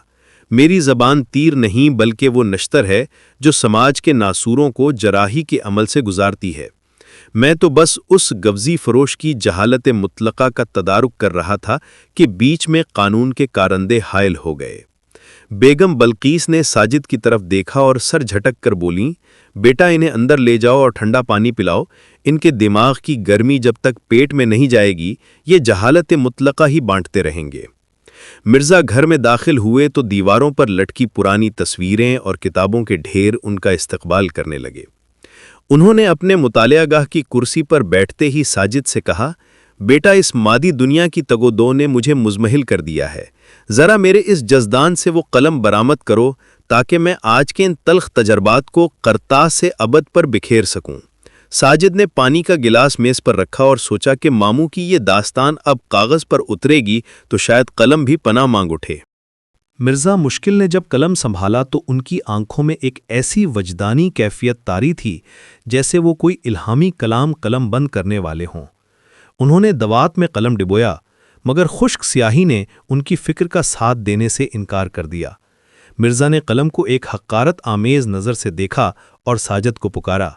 میری زبان تیر نہیں بلکہ وہ نشتر ہے جو سماج کے ناسوروں کو جراحی کے عمل سے گزارتی ہے۔ میں تو بس اس گوزی فروش کی جہالت مطلقہ کا تدارک کر رہا تھا کہ بیچ میں قانون کے کارندے حائل ہو گئے۔ بیگم بلقیس نے ساجد کی طرف دیکھا اور سر جھٹک کر بولیں، بیٹا انہیں اندر لے جاؤ اور ٹھنڈا پانی پلاؤ، ان کے دماغ کی گرمی جب تک پیٹ میں نہیں جائے گی یہ جہالت مطلقہ ہی بانٹتے رہیں گے۔ مرزا گھر میں داخل ہوئے تو دیواروں پر لٹکی پرانی تصویریں اور کتابوں کے ڈھیر ان کا استقبال کرنے لگے۔ انہوں نے اپنے مطالعہ گاہ کی کرسی پر بیٹھتے ہی ساجد سے کہا، بیٹا اس مادی دنیا کی تگ و دو نے مجھے مزمحل کر دیا ہے، ذرا میرے اس جزدان سے وہ قلم برآمد کرو تاکہ میں آج کے ان تلخ تجربات کو کرتاس سے ابد پر بکھیر سکوں۔ ساجد نے پانی کا گلاس میز پر رکھا اور سوچا کہ ماموں کی یہ داستان اب کاغذ پر اترے گی تو شاید قلم بھی پناہ مانگ اٹھے۔ مرزا مشکل نے جب قلم سنبھالا تو ان کی آنکھوں میں ایک ایسی وجدانی کیفیت طاری تھی جیسے وہ کوئی الہامی کلام قلم بند کرنے والے ہوں۔ انہوں نے دوات میں قلم ڈبویا مگر خشک سیاہی نے ان کی فکر کا ساتھ دینے سے انکار کر دیا۔ مرزا نے قلم کو ایک حقارت آمیز نظر سے دیکھا اور ساجد کو پکارا،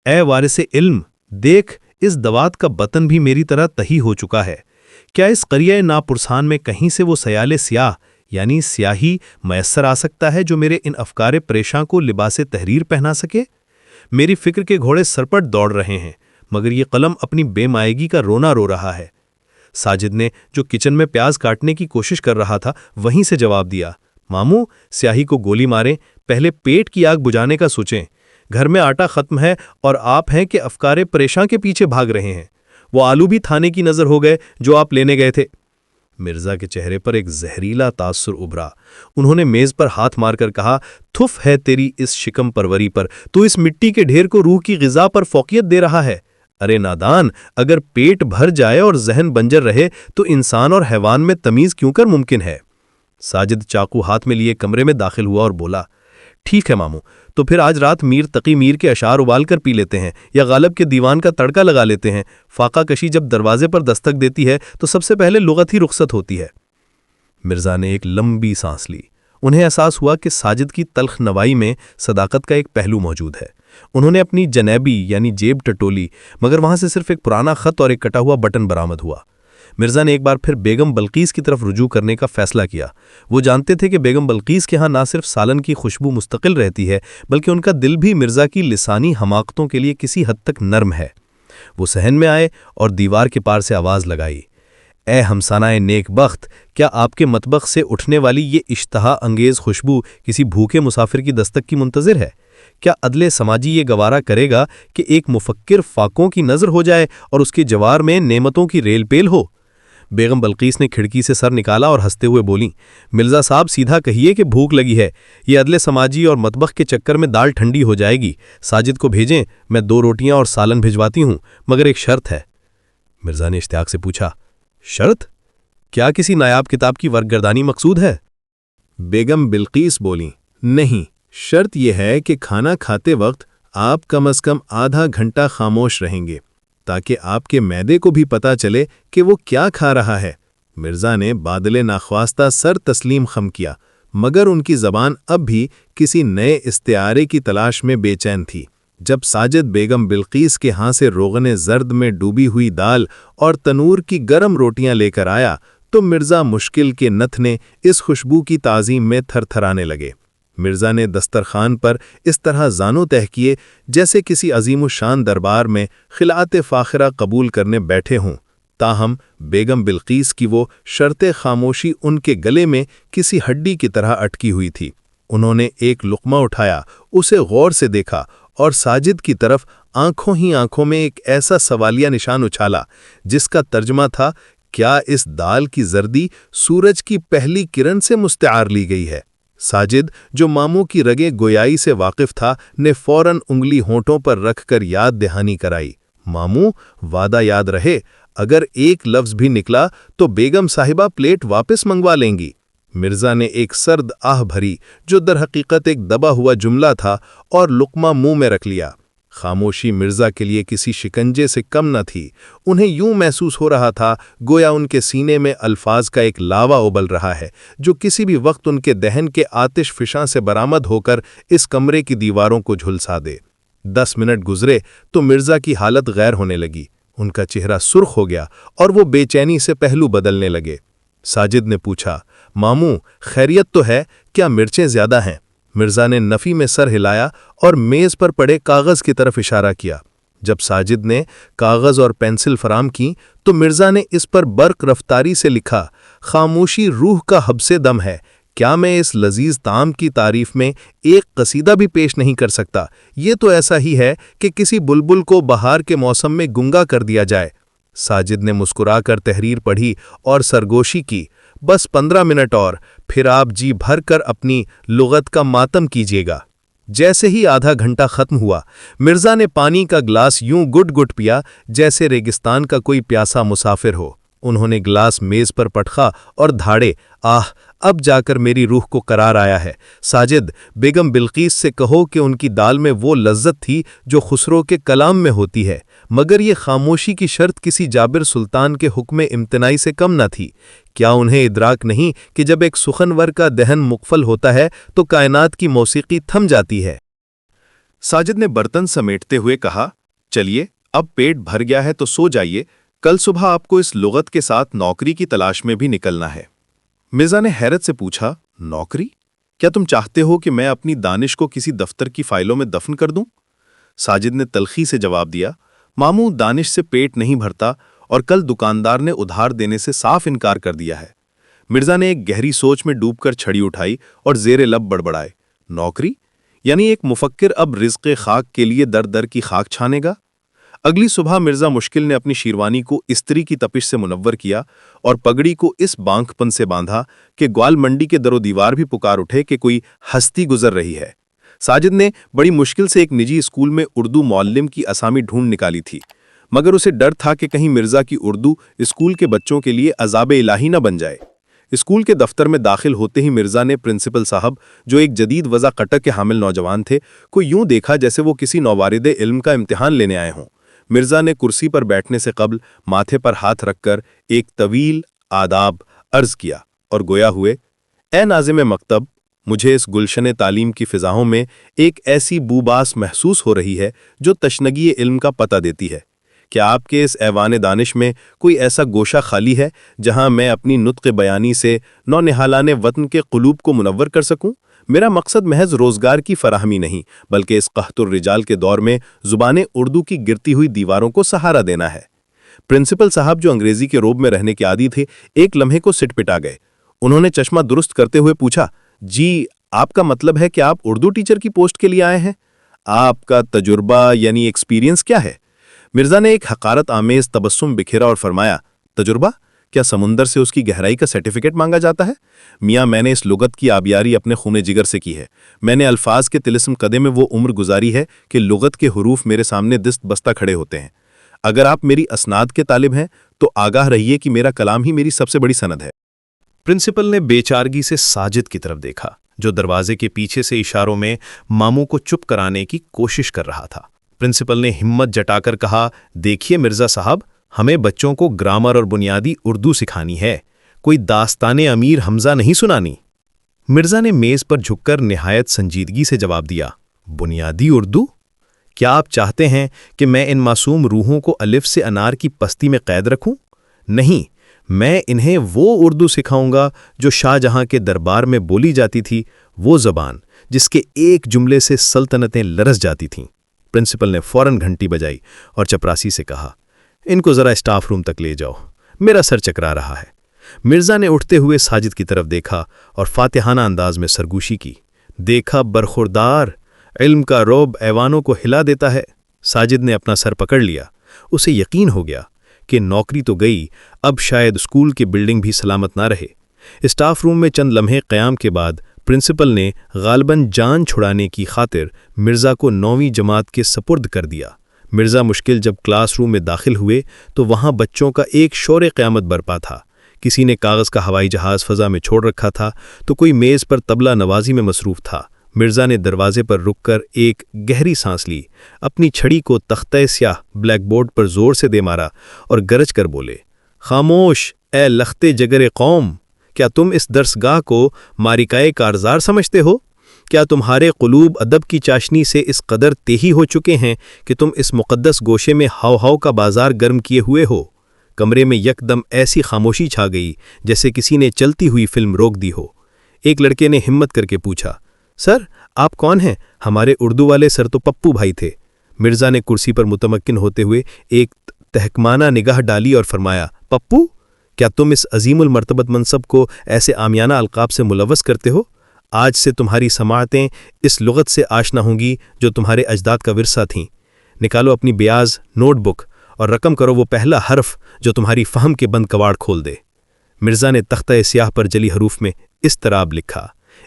اے وارث علم، دیکھ اس دوات کا بطن بھی میری طرح تہی ہو چکا ہے، کیا اس قریہ ناپرسان میں کہیں سے وہ سیال سیاہ یعنی سیاہی میسر آ سکتا ہے جو میرے ان افکار پریشاں کو لباس تحریر پہنا سکے؟ میری فکر کے گھوڑے سرپٹ دوڑ رہے ہیں مگر یہ قلم اپنی بے مائگی کا رونا رو رہا ہے۔ ساجد نے جو کچن میں پیاز کاٹنے کی کوشش کر رہا تھا وہیں سے جواب دیا، ماموں سیاہی کو گولی ماریں، پہلے پیٹ کی آگ بجھانے کا سوچیں، گھر میں آٹا ختم ہے اور آپ ہیں کہ افکار پریشاں کے پیچھے بھاگ رہے ہیں۔ وہ آلو بھی تھانے کی نظر ہو گئے جو آپ لینے گئے تھے۔ مرزا کے چہرے پر ایک زہریلا تاثر ابھرا۔ انہوں نے میز پر ہاتھ مار کر کہا، تھف ہے تیری اس شکم پروری پر، تو اس مٹی کے ڈھیر کو روح کی غذا پر فوقیت دے رہا ہے۔ ارے نادان، اگر پیٹ بھر جائے اور ذہن بنجر رہے تو انسان اور حیوان میں تمیز کیوں کر ممکن ہے؟ ساجد چاقو ہاتھ میں لیے کمرے میں داخل ہوا اور بولا، ٹھیک ہے ماموں، تو پھر آج رات میر تقی میر کے اشعار ابال کر پی لیتے ہیں یا غالب کے دیوان کا تڑکا لگا لیتے ہیں۔ فاقہ کشی جب دروازے پر دستک دیتی ہے تو سب سے پہلے لغت ہی رخصت ہوتی ہے۔ مرزا نے ایک لمبی سانس لی۔ انہیں احساس ہوا کہ ساجد کی تلخ نوائی میں صداقت کا ایک پہلو موجود ہے۔ انہوں نے اپنی جنیبی یعنی جیب ٹٹولی، مگر وہاں سے صرف ایک پرانا خط اور ایک کٹا ہوا بٹن برآمد ہوا۔ مرزا نے ایک بار پھر بیگم بلقیس کی طرف رجوع کرنے کا فیصلہ کیا۔ وہ جانتے تھے کہ بیگم بلقیس کے ہاں نہ صرف سالن کی خوشبو مستقل رہتی ہے بلکہ ان کا دل بھی مرزا کی لسانی حماقتوں کے لیے کسی حد تک نرم ہے۔ وہ صحن میں آئے اور دیوار کے پار سے آواز لگائی، اے ہمسانائے نیک بخت، کیا آپ کے مطبخ سے اٹھنے والی یہ اشتہا انگیز خوشبو کسی بھوکے مسافر کی دستک کی منتظر ہے؟ کیا عدل سماجی یہ گوارا کرے گا کہ ایک مفکر فاقوں کی نظر ہو جائے اور اس کے جوار میں نعمتوں کی ریل پیل ہو؟ بیگم بلقیس نے کھڑکی سے سر نکالا اور ہنستے ہوئے بولیں، مرزا صاحب سیدھا کہیے کہ بھوک لگی ہے، یہ عدل سماجی اور مطبخ کے چکر میں دال ٹھنڈی ہو جائے گی۔ ساجد کو بھیجیں، میں 2 روٹیاں اور سالن بھجواتی ہوں، مگر ایک شرط ہے۔ مرزا نے اشتیاق سے پوچھا، شرط؟ کیا کسی نایاب کتاب کی ورگردانی مقصود ہے؟ بیگم بلقیس بولیں، نہیں، شرط یہ ہے کہ کھانا کھاتے وقت آپ کم از کم آدھا گھنٹہ خاموش رہیں گے تاکہ آپ کے معدے کو بھی پتا چلے کہ وہ کیا کھا رہا ہے۔ مرزا نے بادل ناخواستہ سر تسلیم خم کیا، مگر ان کی زبان اب بھی کسی نئے استعارے کی تلاش میں بے چین تھی۔ جب ساجد بیگم بلقیس کے ہاں سے روغن زرد میں ڈوبی ہوئی دال اور تنور کی گرم روٹیاں لے کر آیا تو مرزا مشکل کے نتھنے اس خوشبو کی تعظیم میں تھر تھرانے لگے۔ مرزا نے دسترخوان پر اس طرح زانوں تہ کیے جیسے کسی عظیم الشان دربار میں خلعت فاخرہ قبول کرنے بیٹھے ہوں، تاہم بیگم بلقیس کی وہ شرط خاموشی ان کے گلے میں کسی ہڈی کی طرح اٹکی ہوئی تھی۔ انہوں نے ایک لقمہ اٹھایا، اسے غور سے دیکھا اور ساجد کی طرف آنکھوں ہی آنکھوں میں ایک ایسا سوالیہ نشان اچھالا جس کا ترجمہ تھا، کیا اس دال کی زردی سورج کی پہلی کرن سے مستعار لی گئی ہے؟ ساجد، جو ماموں کی رگے گویائی سے واقف تھا، نے فوراً انگلی ہونٹوں پر رکھ کر یاد دہانی کرائی، ماموں، وعدہ یاد رہے، اگر ایک لفظ بھی نکلا تو بیگم صاحبہ پلیٹ واپس منگوا لیں گی۔ مرزا نے ایک سرد آہ بھری جو در حقیقت ایک دبا ہوا جملہ تھا اور لقمہ منہ میں رکھ لیا۔ خاموشی مرزا کے لیے کسی شکنجے سے کم نہ تھی۔ انہیں یوں محسوس ہو رہا تھا گویا ان کے سینے میں الفاظ کا ایک لاوا ابل رہا ہے جو کسی بھی وقت ان کے دہن کے آتش فشاں سے برآمد ہو کر اس کمرے کی دیواروں کو جھلسا دے۔ 10 منٹ گزرے تو مرزا کی حالت غیر ہونے لگی۔ ان کا چہرہ سرخ ہو گیا اور وہ بے چینی سے پہلو بدلنے لگے۔ ساجد نے پوچھا، ماموں خیریت تو ہے؟ کیا مرچیں زیادہ ہیں؟ مرزا نے نفی میں سر ہلایا اور میز پر پڑے کاغذ کی طرف اشارہ کیا۔ جب ساجد نے کاغذ اور پینسل فراہم کی تو مرزا نے اس پر برق رفتاری سے لکھا، خاموشی روح کا حبس دم ہے، کیا میں اس لذیذ طعام کی تعریف میں ایک قصیدہ بھی پیش نہیں کر سکتا؟ یہ تو ایسا ہی ہے کہ کسی بلبل کو بہار کے موسم میں گنگا کر دیا جائے۔ ساجد نے مسکرا کر تحریر پڑھی اور سرگوشی کی، بس 15 منٹ اور، پھر آپ جی بھر کر اپنی لغت کا ماتم کیجیے گا۔ جیسے ہی آدھا گھنٹہ ختم ہوا، مرزا نے پانی کا گلاس یوں گٹ گٹ پیا جیسے ریگستان کا کوئی پیاسا مسافر ہو۔ انہوں نے گلاس میز پر پٹخا اور دھاڑے، آہ، اب جا کر میری روح کو قرار آیا ہے۔ ساجد، بیگم بلقیس سے کہو کہ ان کی دال میں وہ لذت تھی جو خسرو کے کلام میں ہوتی ہے، مگر یہ خاموشی کی شرط کسی جابر سلطان کے حکم امتناعی سے کم نہ تھی۔ کیا انہیں ادراک نہیں کہ جب ایک سخنور کا دہن مقفل ہوتا ہے تو کائنات کی موسیقی تھم جاتی ہے؟ ساجد نے برتن سمیٹتے ہوئے کہا، چلیے اب پیٹ بھر گیا ہے تو سو جائیے، کل صبح آپ کو اس لغت کے ساتھ نوکری کی تلاش میں بھی نکلنا ہے۔ مرزا نے حیرت سے پوچھا، نوکری؟ کیا تم چاہتے ہو کہ میں اپنی دانش کو کسی دفتر کی فائلوں میں دفن کر دوں؟ ساجد نے تلخی سے جواب دیا، ماموں، دانش سے پیٹ نہیں بھرتا اور کل دکاندار نے ادھار دینے سے صاف انکار کر دیا ہے۔ مرزا نے ایک گہری سوچ میں ڈوب کر چھڑی اٹھائی اور زیر لب بڑبڑائے، نوکری؟ یعنی ایک مفکر اب رزق خاک کے لیے در در کی خاک چھانے گا؟ اگلی صبح مرزا مشکل نے اپنی شیروانی کو استری کی تپش سے منور کیا اور پگڑی کو اس بانک پن سے باندھا کہ گوال منڈی کے در و دیوار بھی پکار اٹھے کہ کوئی ہستی گزر رہی ہے۔ ساجد نے بڑی مشکل سے ایک نجی اسکول میں اردو معلم کی اسامی ڈھونڈ نکالی تھی، مگر اسے ڈر تھا کہ کہیں مرزا کی اردو اسکول کے بچوں کے لیے عذاب الہی نہ بن جائے۔ اسکول کے دفتر میں داخل ہوتے ہی مرزا نے پرنسپل صاحب، جو ایک جدید وضع قٹک کے حامل نوجوان تھے، کو یوں دیکھا جیسے وہ کسی نوارد علم کا امتحان لینے آئے ہوں۔ مرزا نے کرسی پر بیٹھنے سے قبل ماتھے پر ہاتھ رکھ کر ایک طویل آداب عرض کیا اور گویا ہوئے، اے ناظم مکتب، مجھے اس گلشن تعلیم کی فضاؤں میں ایک ایسی بوباس محسوس ہو رہی ہے جو تشنگی علم کا پتہ دیتی ہے۔ کیا آپ کے اس ایوان دانش میں کوئی ایسا گوشہ خالی ہے جہاں میں اپنی نطق بیانی سے نونہالان وطن کے قلوب کو منور کر سکوں؟ میرا مقصد محض روزگار کی فراہمی نہیں، بلکہ اس قحط الرجال کے دور میں زبان اردو کی گرتی ہوئی دیواروں کو سہارا دینا ہے۔ پرنسپل صاحب، جو انگریزی کے روب میں رہنے کے عادی تھے، ایک لمحے کو سٹ پٹا گئے۔ انہوں نے چشمہ درست کرتے ہوئے پوچھا، جی آپ کا مطلب ہے کہ آپ اردو ٹیچر کی پوسٹ کے لیے آئے ہیں؟ آپ کا تجربہ یعنی ایکسپیرینس کیا ہے؟ مرزا نے ایک حقارت آمیز تبسم بکھیرا اور فرمایا، تجربہ؟ کیا سمندر سے اس کی گہرائی کا سرٹیفکیٹ مانگا جاتا ہے؟ میاں، میں نے اس لغت کی آبیاری اپنے خون جگر سے کی ہے۔ میں نے الفاظ کے طلسم قدے میں وہ عمر گزاری ہے کہ لغت کے حروف میرے سامنے دست بستہ کھڑے ہوتے ہیں۔ اگر آپ میری اسناد کے طالب ہیں تو آگاہ رہیے کہ میرا کلام ہی میری سب سے بڑی سند ہے۔ پرنسپل نے بے چارگی سے ساجد کی طرف دیکھا، جو دروازے کے پیچھے سے اشاروں میں ماموں کو چپ کرانے کی کوشش کر رہا تھا۔ پرنسپل نے ہمت جٹا کر کہا، دیکھیے مرزا صاحب، ہمیں بچوں کو گرامر اور بنیادی اردو سکھانی ہے، کوئی داستان امیر حمزہ نہیں سنانی۔ مرزا نے میز پر جھک کر نہایت سنجیدگی سے جواب دیا، بنیادی اردو؟ کیا آپ چاہتے ہیں کہ میں ان معصوم روحوں کو الف سے انار کی پستی میں قید رکھوں؟ نہیں، میں انہیں وہ اردو سکھاؤں گا جو شاہ جہاں کے دربار میں بولی جاتی تھی، وہ زبان جس کے ایک جملے سے سلطنتیں لرز جاتی تھیں۔ پرنسپل نے فوراً گھنٹی بجائی اور چپراسی سے کہا، ان کو ذرا اسٹاف روم تک لے جاؤ، میرا سر چکرا رہا ہے۔ مرزا نے اٹھتے ہوئے ساجد کی طرف دیکھا اور فاتحانہ انداز میں سرگوشی کی، دیکھا برخوردار، علم کا رعب ایوانوں کو ہلا دیتا ہے۔ ساجد نے اپنا سر پکڑ لیا، اسے یقین ہو گیا کہ نوکری تو گئی، اب شاید اسکول کی بلڈنگ بھی سلامت نہ رہے۔ اسٹاف روم میں چند لمحے قیام کے بعد پرنسپل نے غالباً جان چھڑانے کی خاطر مرزا کو 9ویں جماعت کے سپرد کر دیا۔ مرزا مشکل جب کلاس روم میں داخل ہوئے تو وہاں بچوں کا ایک شور قیامت برپا تھا۔ کسی نے کاغذ کا ہوائی جہاز فضا میں چھوڑ رکھا تھا تو کوئی میز پر طبلہ نوازی میں مصروف تھا۔ مرزا نے دروازے پر رک کر ایک گہری سانس لی، اپنی چھڑی کو تختہ سیاہ بلیک بورڈ پر زور سے دے مارا اور گرج کر بولے، خاموش اے لخت جگر قوم، کیا تم اس درسگاہ کو مارکائے کارزار سمجھتے ہو؟ کیا تمہارے قلوب ادب کی چاشنی سے اس قدر تیہی ہو چکے ہیں کہ تم اس مقدس گوشے میں ہاؤ ہاؤ کا بازار گرم کیے ہوئے ہو؟ کمرے میں یکدم ایسی خاموشی چھا گئی جیسے کسی نے چلتی ہوئی فلم روک دی ہو۔ ایک لڑکے نے ہمت کر کے پوچھا، سر آپ کون ہیں؟ ہمارے اردو والے سر تو پپو بھائی تھے۔ مرزا نے کرسی پر متمکن ہوتے ہوئے ایک تحکمانہ نگاہ ڈالی اور فرمایا، پپو؟ کیا تم اس عظیم المرتبت منصب کو ایسے عامیانہ القاب سے ملوث کرتے ہو؟ آج سے تمہاری سماعتیں اس لغت سے آشنا ہوں گی جو تمہارے اجداد کا ورثہ تھیں۔ نکالو اپنی بیاز نوٹ بک اور رقم کرو وہ پہلا حرف جو تمہاری فہم کے بند کواڑ کھول دے۔ مرزا نے تختہ سیاہ پر جلی حروف میں اضطراب لکھا۔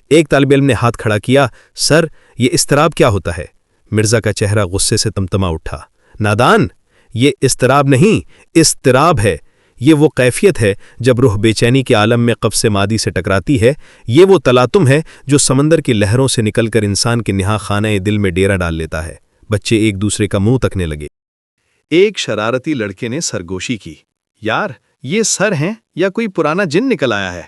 ایک طالب علم نے ہاتھ کھڑا کیا، سر یہ اضطراب کیا ہوتا ہے؟ مرزا کا چہرہ غصے سے تمتما اٹھا، نادان، یہ اضطراب نہیں، اضطراب ہے۔ یہ وہ کیفیت ہے جب روح بے چینی کے عالم میں قفس مادی سے ٹکراتی ہے، یہ وہ تلاطم ہے جو سمندر کی لہروں سے نکل کر انسان کے نہا خانہ دل میں ڈیرا ڈال لیتا ہے۔ بچے ایک دوسرے کا منہ تکنے لگے۔ ایک شرارتی لڑکے نے سرگوشی کی، یار یہ سر ہیں یا کوئی پرانا جن نکل آیا ہے؟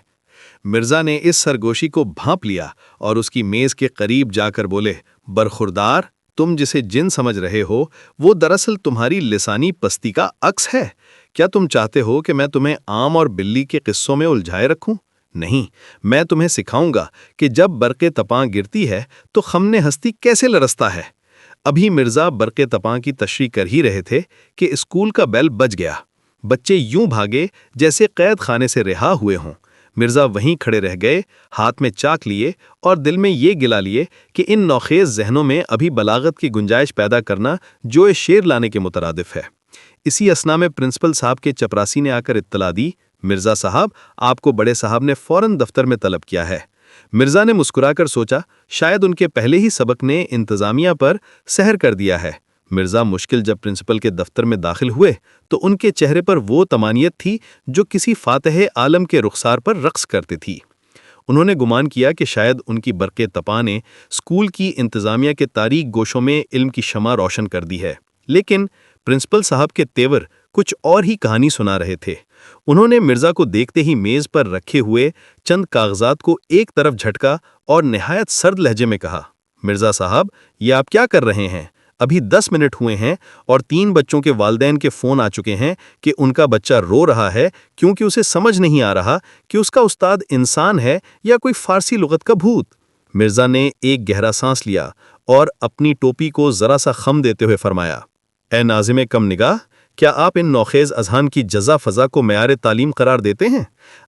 مرزا نے اس سرگوشی کو بھانپ لیا اور اس کی میز کے قریب جا کر بولے، برخوردار، تم جسے جن سمجھ رہے ہو وہ دراصل تمہاری لسانی پستی کا عکس ہے۔ کیا تم چاہتے ہو کہ میں تمہیں آم اور بلی کے قصوں میں الجھائے رکھوں؟ نہیں، میں تمہیں سکھاؤں گا کہ جب برق تپاں گرتی ہے تو خمن ہستی کیسے لرزتا ہے۔ ابھی مرزا برق تپاں کی تشریح کر ہی رہے تھے کہ اسکول کا بیل بج گیا۔ بچے یوں بھاگے جیسے قید خانے سے رہا ہوئے ہوں۔ مرزا وہیں کھڑے رہ گئے، ہاتھ میں چاک لیے اور دل میں یہ گلا لیے کہ ان نوخیز ذہنوں میں ابھی بلاغت کی گنجائش پیدا کرنا جو شعر لانے کے مترادف ہے۔ اسی اثنا میں پرنسپل صاحب کے چپراسی نے آ کر اطلاع دی، مرزا صاحب آپ کو بڑے صاحب نے فوراً دفتر میں طلب کیا ہے۔ مرزا نے مسکرا کر سوچا شاید ان کے پہلے ہی سبق نے انتظامیہ پر سحر کر دیا ہے۔ مرزا مشکل جب پرنسپل کے دفتر میں داخل ہوئے تو ان کے چہرے پر وہ طمانینت تھی جو کسی فاتح عالم کے رخسار پر رقص کرتی تھی۔ انہوں نے گمان کیا کہ شاید ان کی برق تپاں نے اسکول کی انتظامیہ کے تاریک گوشوں میں علم کی شمع روشن کر دی ہے، لیکن پرنسپل صاحب کے تیور کچھ اور ہی کہانی سنا رہے تھے۔ انہوں نے مرزا کو دیکھتے ہی میز پر رکھے ہوئے چند کاغذات کو ایک طرف جھٹکا اور نہایت سرد لہجے میں کہا، مرزا صاحب یہ آپ کیا کر رہے ہیں؟ ابھی 10 منٹ ہوئے ہیں اور 3 بچوں کے والدین کے فون آ چکے ہیں کہ ان کا بچہ رو رہا ہے کیونکہ اسے سمجھ نہیں آ رہا کہ اس کا استاد انسان ہے یا کوئی فارسی لغت کا بھوت۔ مرزا نے ایک گہرا سانس لیا اور اپنی ٹوپی کو ذرا سا خم دیتے ہوئے فرمایا، اے ناظم کم نگاہ، کیا آپ ان نوخیز اذہان کی جزا فضا کو معیار تعلیم قرار دیتے ہیں؟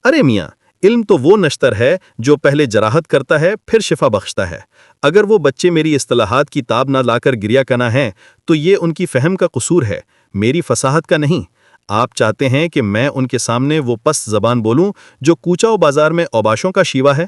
ارے میاں، علم تو وہ نشتر ہے جو پہلے جراحت کرتا ہے پھر شفا بخشتا ہے۔ اگر وہ بچے میری اصطلاحات کی تاب نہ لا کر گریا کنا ہیں تو یہ ان کی فہم کا قصور ہے، میری فصاحت کا نہیں۔ آپ چاہتے ہیں کہ میں ان کے سامنے وہ پست زبان بولوں جو کوچہ و بازار میں اوباشوں کا شیوا ہے؟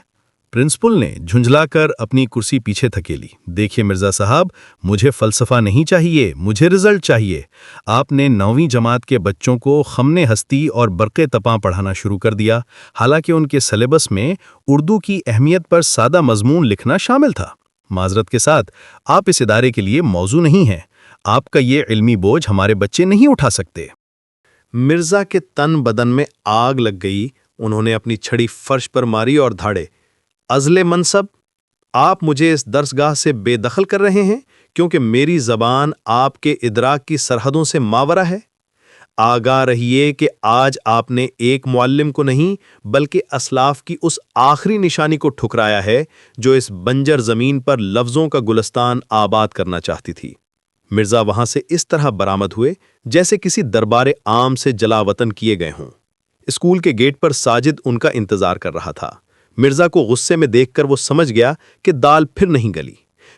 پرنسپل نے جھنجھلا کر اپنی کرسی پیچھے دھکیلی۔ دیکھیے مرزا صاحب، مجھے فلسفہ نہیں چاہیے، مجھے رزلٹ چاہیے۔ آپ نے 9ویں جماعت کے بچوں کو خمن ہستی اور برق تپاں پڑھانا شروع کر دیا، حالانکہ ان کے سلیبس میں اردو کی اہمیت پر سادہ مضمون لکھنا شامل تھا۔ معذرت کے ساتھ آپ اس ادارے کے لیے موضوع نہیں ہیں، آپ کا یہ علمی بوجھ ہمارے بچے نہیں اٹھا سکتے۔ مرزا کے تن بدن میں آگ لگ گئی، انہوں نے اپنی چھڑی فرش پر ماری اور دھاڑے، عزل منصب، آپ مجھے اس درسگاہ سے بے دخل کر رہے ہیں کیونکہ میری زبان آپ کے ادراک کی سرحدوں سے ماورا ہے؟ آگاہ رہیے کہ آج آپ نے ایک معلم کو نہیں بلکہ اسلاف کی اس آخری نشانی کو ٹھکرایا ہے جو اس بنجر زمین پر لفظوں کا گلستان آباد کرنا چاہتی تھی۔ مرزا وہاں سے اس طرح برآمد ہوئے جیسے کسی دربار عام سے جلا وطن کیے گئے ہوں۔ اسکول کے گیٹ پر ساجد ان کا انتظار کر رہا تھا۔ مرزا کو غصے میں دیکھ کر وہ سمجھ گیا کہ دال پھر نہیں گلی۔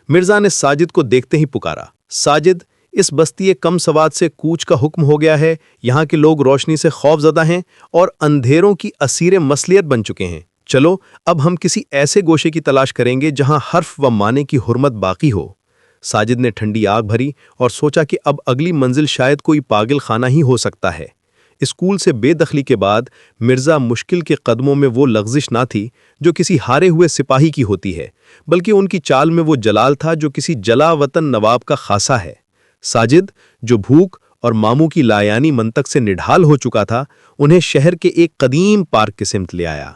مرزا نے ساجد کو دیکھتے ہی پکارا، ساجد، اس بستی کم سواد سے کوچ کا حکم ہو گیا ہے، یہاں کے لوگ روشنی سے خوف زدہ ہیں اور اندھیروں کی اسیر مصلیت بن چکے ہیں۔ چلو اب ہم کسی ایسے گوشے کی تلاش کریں گے جہاں حرف و معنی کی حرمت باقی ہو۔ ساجد نے ٹھنڈی آگ بھری اور سوچا کہ اب اگلی منزل شاید کوئی پاگل خانہ ہی ہو سکتا ہے۔ اسکول سے بے دخلی کے بعد مرزا مشکل کے قدموں میں وہ لغزش نہ تھی جو کسی ہارے ہوئے سپاہی کی ہوتی ہے، بلکہ ان کی چال میں وہ جلال تھا جو کسی جلا وطن نواب کا خاصہ ہے۔ ساجد، جو بھوک اور ماموں کی لایانی منطق سے نڈھال ہو چکا تھا، انہیں شہر کے ایک قدیم پارک کی سمت لے آیا۔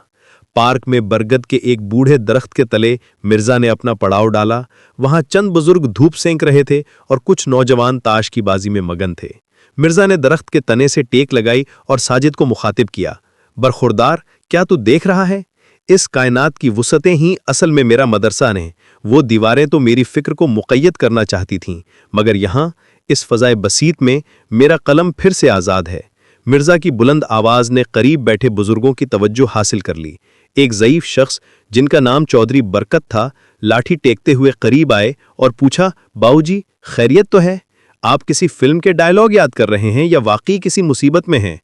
پارک میں برگد کے ایک بوڑھے درخت کے تلے مرزا نے اپنا پڑاؤ ڈالا۔ وہاں چند بزرگ دھوپ سینک رہے تھے اور کچھ نوجوان تاش کی بازی میں مگن تھے۔ مرزا نے درخت کے تنے سے ٹیک لگائی اور ساجد کو مخاطب کیا، برخوردار، کیا تو دیکھ رہا ہے؟ اس کائنات کی وسعتیں ہی اصل میں میرا مدرسہ ہیں۔ وہ دیواریں تو میری فکر کو مقید کرنا چاہتی تھیں، مگر یہاں اس فضائے بسیط میں میرا قلم پھر سے آزاد ہے۔ مرزا کی بلند آواز نے قریب بیٹھے بزرگوں کی توجہ حاصل کر لی۔ ایک ضعیف شخص جن کا نام چودھری برکت تھا لاٹھی ٹیکتے ہوئے قریب آئے اور پوچھا، باؤ جی خیریت تو ہے؟ آپ کسی فلم کے ڈائیلاگ یاد کر رہے ہیں یا واقعی کسی مصیبت میں ہیں؟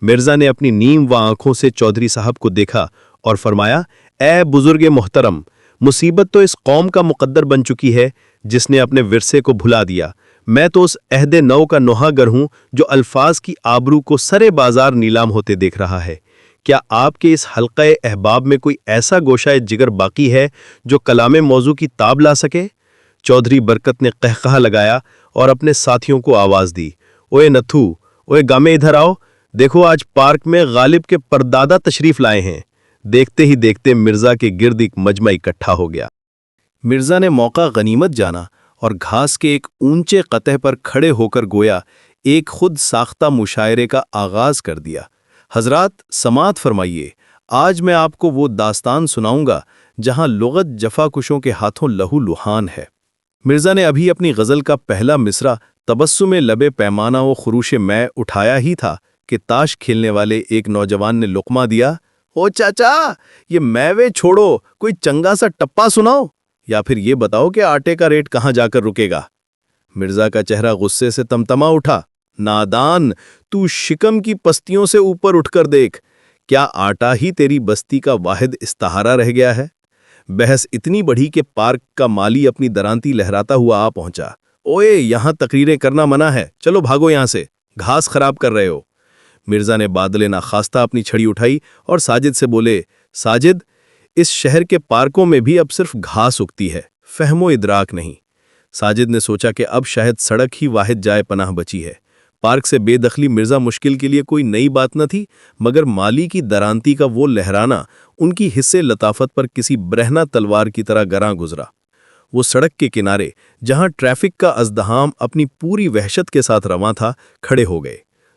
مرزا نے اپنی نیم و آنکھوں سے چودھری صاحب کو دیکھا اور فرمایا، اے بزرگ محترم، مصیبت تو اس قوم کا مقدر بن چکی ہے جس نے اپنے ورثے کو بھلا دیا۔ میں تو اس عہد نو کا نوحہ گر ہوں جو الفاظ کی آبرو کو سرے بازار نیلام ہوتے دیکھ رہا ہے۔ کیا آپ کے اس حلقہ احباب میں کوئی ایسا گوشہ جگر باقی ہے جو کلام موضوع کی تاب لا سکے؟ چودھری برکت نے قہقہہ لگایا اور اپنے ساتھیوں کو آواز دی، اوے نتھو، اوے گامے ادھر آؤ، دیکھو آج پارک میں غالب کے پردادا تشریف لائے ہیں۔ دیکھتے ہی دیکھتے مرزا کے گرد ایک مجمع اکٹھا ہو گیا۔ مرزا نے موقع غنیمت جانا اور گھاس کے ایک اونچے قطع پر کھڑے ہو کر گویا ایک خود ساختہ مشاعرے کا آغاز کر دیا۔ حضرات سماعت فرمائیے، آج میں آپ کو وہ داستان سناؤں گا جہاں لغت جفا کشوں کے ہاتھوں لہو لہان ہے۔ مرزا نے ابھی اپنی غزل کا پہلا مصرع تبسم لبے پیمانہ و خروش میں اٹھایا ہی تھا کہ تاش کھیلنے والے ایک نوجوان نے لقمہ دیا، او چاچا یہ میوے چھوڑو, کوئی چنگا سا ٹپا سناؤ, یا پھر یہ بتاؤ کہ آٹے کا ریٹ کہاں جا کر رکے گا. مرزا کا چہرہ غصے سے تمتما اٹھا. نادان, تو شکم کی پستیوں سے اوپر اٹھ کر دیکھ, کیا آٹا ہی تیری بستی کا واحد استہارہ رہ گیا ہے؟ بحث اتنی بڑھی کہ پارک کا مالی اپنی درانتی لہراتا ہوا آ پہنچا. اوئے یہاں تقریریں کرنا منع ہے, چلو بھاگو یہاں سے, گھاس خراب کر رہے ہو. مرزا نے بادل ناخواستہ اپنی چھڑی اٹھائی اور ساجد سے بولے, ساجد اس شہر کے پارکوں میں بھی اب صرف گھاس اگتی ہے, فہم و ادراک نہیں. ساجد نے سوچا کہ اب شاید سڑک ہی واحد جائے پناہ بچی ہے. پارک سے بے دخلی مرزا مشکل کے لیے کوئی نئی بات نہ تھی, مگر مالی کی درانتی کا وہ لہرانا ان کی حصے لطافت پر کسی برہنہ تلوار کی طرح گراں گزرا. وہ سڑک کے کنارے جہاں ٹریفک کا ازدحام اپنی پوری وحشت کے ساتھ رواں تھا کھڑے ہو گئے.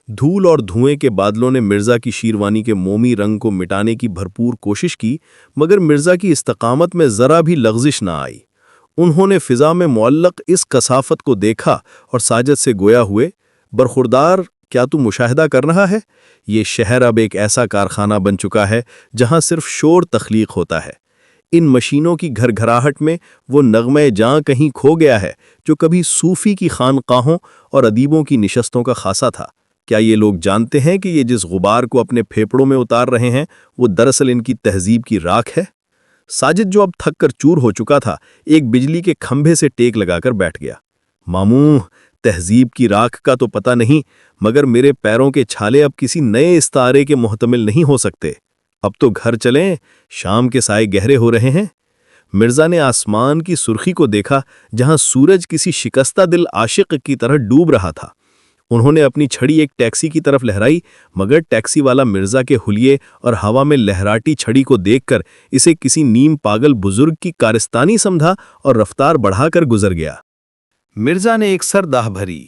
دھول اور دھوئیں کے بادلوں نے مرزا کی شیروانی کے مومی رنگ کو مٹانے کی بھرپور کوشش کی, مگر مرزا کی استقامت میں ذرا بھی لغزش نہ آئی. انہوں نے فضا میں معلق اس کثافت کو دیکھا اور ساجد سے گویا ہوئے, برخوردار کیا تو مشاہدہ کر رہا ہے؟ یہ شہر اب ایک ایسا کارخانہ بن چکا ہے جہاں صرف شور تخلیق ہوتا ہے. ان مشینوں کی گھر گھراہٹ میں وہ نغمہ جاں کہیں کھو گیا ہے جو کبھی صوفی کی خانقاہوں اور ادیبوں کی نشستوں کا خاصا تھا. کیا یہ لوگ جانتے ہیں کہ یہ جس غبار کو اپنے پھیپڑوں میں اتار رہے ہیں وہ دراصل ان کی تہذیب کی راکھ ہے؟ ساجد جو اب تھک کر چور ہو چکا تھا, ایک بجلی کے کھمبے سے ٹیک لگا کر بیٹھ گیا. ماموں, تہذیب کی راکھ کا تو پتہ نہیں, مگر میرے پیروں کے چھالے اب کسی نئے استعارے کے محتمل نہیں ہو سکتے. اب تو گھر چلیں, شام کے سائے گہرے ہو رہے ہیں. مرزا نے آسمان کی سرخی کو دیکھا جہاں سورج کسی شکستہ دل عاشق کی طرح ڈوب رہا تھا. انہوں نے اپنی چھڑی ایک ٹیکسی کی طرف لہرائی, مگر ٹیکسی والا مرزا کے حلیے اور ہوا میں لہراتی چھڑی کو دیکھ کر اسے کسی نیم پاگل بزرگ کی کارستانی سمجھا اور رفتار بڑھا کر گزر گیا. مرزا نے ایک سر داہ بھری.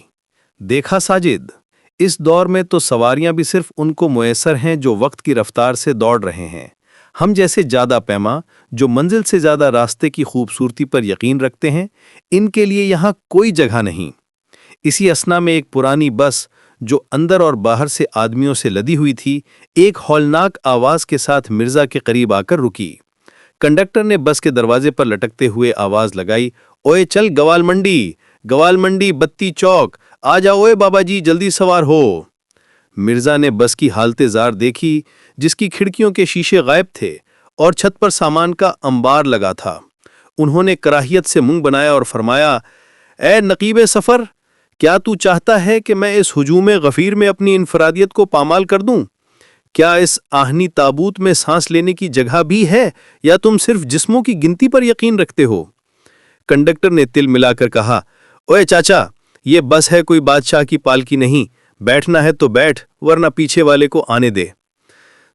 دیکھا ساجد, اس دور میں تو سواریاں بھی صرف ان کو میسر ہیں جو وقت کی رفتار سے دوڑ رہے ہیں. ہم جیسے جادہ پیما جو منزل سے زیادہ راستے کی خوبصورتی پر یقین رکھتے ہیں, ان کے لیے یہاں کوئی جگہ نہیں. اسی اثنا میں ایک پرانی بس جو اندر اور باہر سے آدمیوں سے لدی ہوئی تھی, ایک ہولناک آواز کے ساتھ مرزا کے قریب آ کر رکی. کنڈکٹر نے بس کے دروازے پر لٹکتے ہوئے آواز لگائی, اوئے چل گوال منڈی بتی چوک, آ جاؤ اوئے بابا جی, جلدی سوار ہو. مرزا نے بس کی حالت زار دیکھی جس کی کھڑکیوں کے شیشے غائب تھے اور چھت پر سامان کا انبار لگا تھا. انہوں نے کراہیت سے منہ بنایا اور فرمایا, اے نقیب سفر, کیا تو چاہتا ہے کہ میں اس ہجوم غفیر میں اپنی انفرادیت کو پامال کر دوں؟ کیا اس آہنی تابوت میں سانس لینے کی جگہ بھی ہے, یا تم صرف جسموں کی گنتی پر یقین رکھتے ہو؟ کنڈکٹر نے تل ملا کر کہا, اوے چاچا, یہ بس ہے, کوئی بادشاہ کی پالکی نہیں. بیٹھنا ہے تو بیٹھ, ورنہ پیچھے والے کو آنے دے.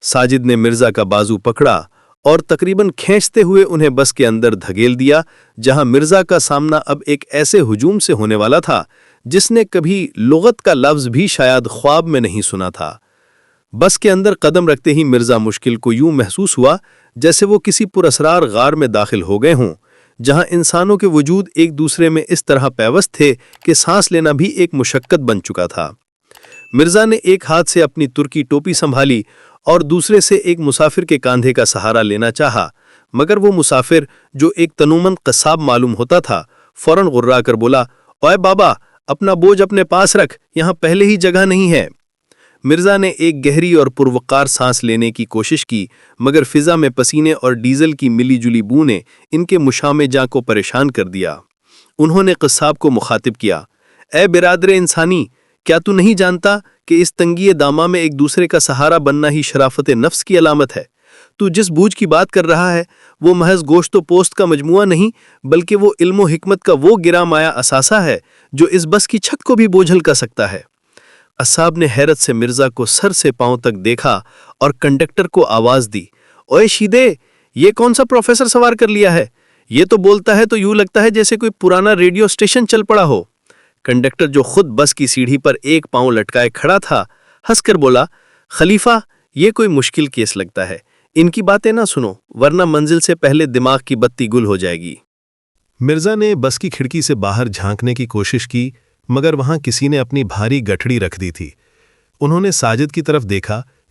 ساجد نے مرزا کا بازو پکڑا اور تقریباً کھینچتے ہوئے انہیں بس کے اندر دھکیل دیا, جہاں مرزا کا سامنا اب ایک ایسے ہجوم سے ہونے والا تھا جس نے کبھی لغت کا لفظ بھی شاید خواب میں نہیں سنا تھا. بس کے اندر قدم رکھتے ہی مرزا مشکل کو یوں محسوس ہوا جیسے وہ کسی پراسرار غار میں داخل ہو گئے ہوں, جہاں انسانوں کے وجود ایک دوسرے میں اس طرح پیوست تھے کہ سانس لینا بھی ایک مشقت بن چکا تھا. مرزا نے ایک ہاتھ سے اپنی ترکی ٹوپی سنبھالی اور دوسرے سے ایک مسافر کے کاندھے کا سہارا لینا چاہا, مگر وہ مسافر جو ایک تنومند قصاب معلوم ہوتا تھا فوراً غرا کر بولا, اوئے بابا, اپنا بوجھ اپنے پاس رکھ, یہاں پہلے ہی جگہ نہیں ہے. مرزا نے ایک گہری اور پروقار سانس لینے کی کوشش کی, مگر فضا میں پسینے اور ڈیزل کی ملی جلی بو نے ان کے مشام جاں کو پریشان کر دیا. انہوں نے قصاب کو مخاطب کیا, اے برادر انسانی, کیا تو نہیں جانتا کہ اس تنگی دامہ میں ایک دوسرے کا سہارا بننا ہی شرافت نفس کی علامت ہے؟ تو جس بوجھ کی بات کر رہا ہے وہ محض گوشت و پوست کا مجموعہ نہیں, بلکہ وہ علم و حکمت کا وہ گرا مایا اثاثہ ہے جو اس بس کی چھت کو بھی بوجھل کر سکتا ہے. اصحاب نے حیرت سے مرزا کو سر سے پاؤں تک دیکھا اور کنڈکٹر کو آواز دی, اوئے شیدے, یہ کون سا پروفیسر سوار کر لیا ہے؟ یہ تو بولتا ہے تو یوں لگتا ہے جیسے کوئی پرانا ریڈیو اسٹیشن چل پڑا ہو. کنڈکٹر جو خود بس کی سیڑھی پر ایک پاؤں لٹکائے کھڑا تھا ہنس کر بولا, خلیفہ, یہ کوئی مشکل کیس لگتا ہے, ان کی باتیں نہ سنو ورنہ منزل سے پہلے دماغ کی بتی گل ہو جائے گی. مرزا نے بس کی کھڑکی سے باہر جھانکنے کی کوشش کی, مگر وہاں کسی نے اپنی بھاری گٹھڑی رکھ دی تھی. انہوں نے ساجد کی طرف دیکھا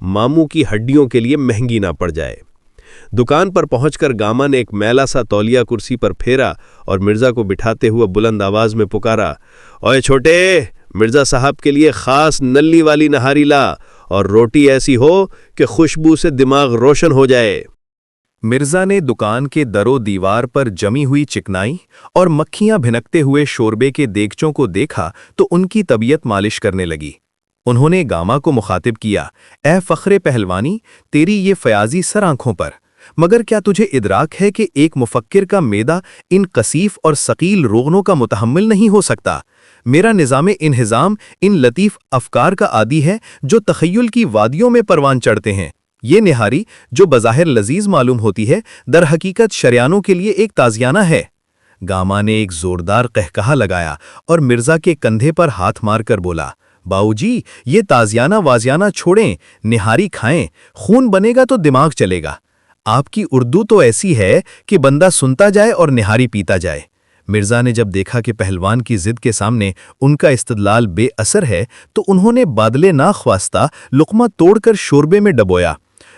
ماموں کی ہڈیوں کے لیے مہنگی نہ پڑ جائے۔ دکان پر پہنچ کر گاما نے ایک میلا سا تولیہ کرسی پر پھیرا اور مرزا کو بٹھاتے ہوئے بلند آواز میں پکارا، اوئے چھوٹے، مرزا صاحب کے لیے خاص نلی والی نہاری لا، اور روٹی ایسی ہو کہ خوشبو سے دماغ روشن ہو جائے۔ مرزا نے دکان کے در و دیوار پر جمی ہوئی چکنائی اور مکھیاں بھنکتے ہوئے شوربے کے دیگچوں کو دیکھا تو ان کی طبیعت مالش کرنے لگی۔ انہوں نے گاما کو مخاطب کیا، اے فخر پہلوانی، تیری یہ فیاضی سر آنکھوں پر، مگر کیا تجھے ادراک ہے کہ ایک مفکر کا معدہ ان کثیف اور ثقیل روغنوں کا متحمل نہیں ہو سکتا؟ میرا نظام انہضام ان لطیف افکار کا عادی ہے جو تخیل کی وادیوں میں پروان چڑھتے ہیں۔ یہ نہاری جو بظاہر لذیذ معلوم ہوتی ہے، در حقیقت شریانوں کے لیے ایک تازیانہ ہے۔ گاما نے ایک زوردار قہقہا لگایا اور مرزا کے کندھے پر ہاتھ مار کر بولا، باؤ جی، یہ تازیانہ وازیانہ چھوڑیں، نہاری کھائیں، خون بنے گا تو دماغ چلے گا۔ آپ کی اردو تو ایسی ہے کہ بندہ سنتا جائے اور نہاری پیتا جائے۔ مرزا نے جب دیکھا کہ پہلوان کی ضد کے سامنے ان کا استدلال بے اثر ہے تو انہوں نے بادلے ناخواستہ لقمہ توڑ کر شوربے میں ڈبویا۔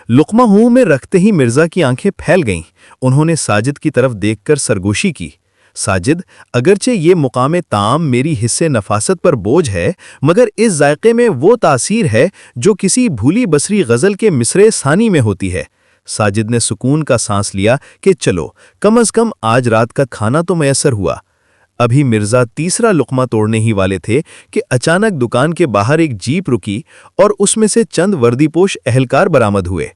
لقمہ منہ میں رکھتے ہی مرزا کی آنکھیں پھیل گئیں۔ انہوں نے ساجد کی طرف دیکھ کر سرگوشی کی، ساجد، اگرچہ یہ مقام طعام میری حصے نفاست پر بوجھ ہے، مگر اس ذائقے میں وہ تاثیر ہے جو کسی بھولی بسری غزل کے مصرع ثانی میں ہوتی ہے۔ ساجد نے سکون کا سانس لیا کہ چلو، کم از کم آج رات کا کھانا تو میسر ہوا۔ ابھی مرزا تیسرا لقمہ توڑنے ہی والے تھے کہ اچانک دکان کے باہر ایک جیپ رکی اور اس میں سے چند وردی پوش اہلکار برآمد ہوئے۔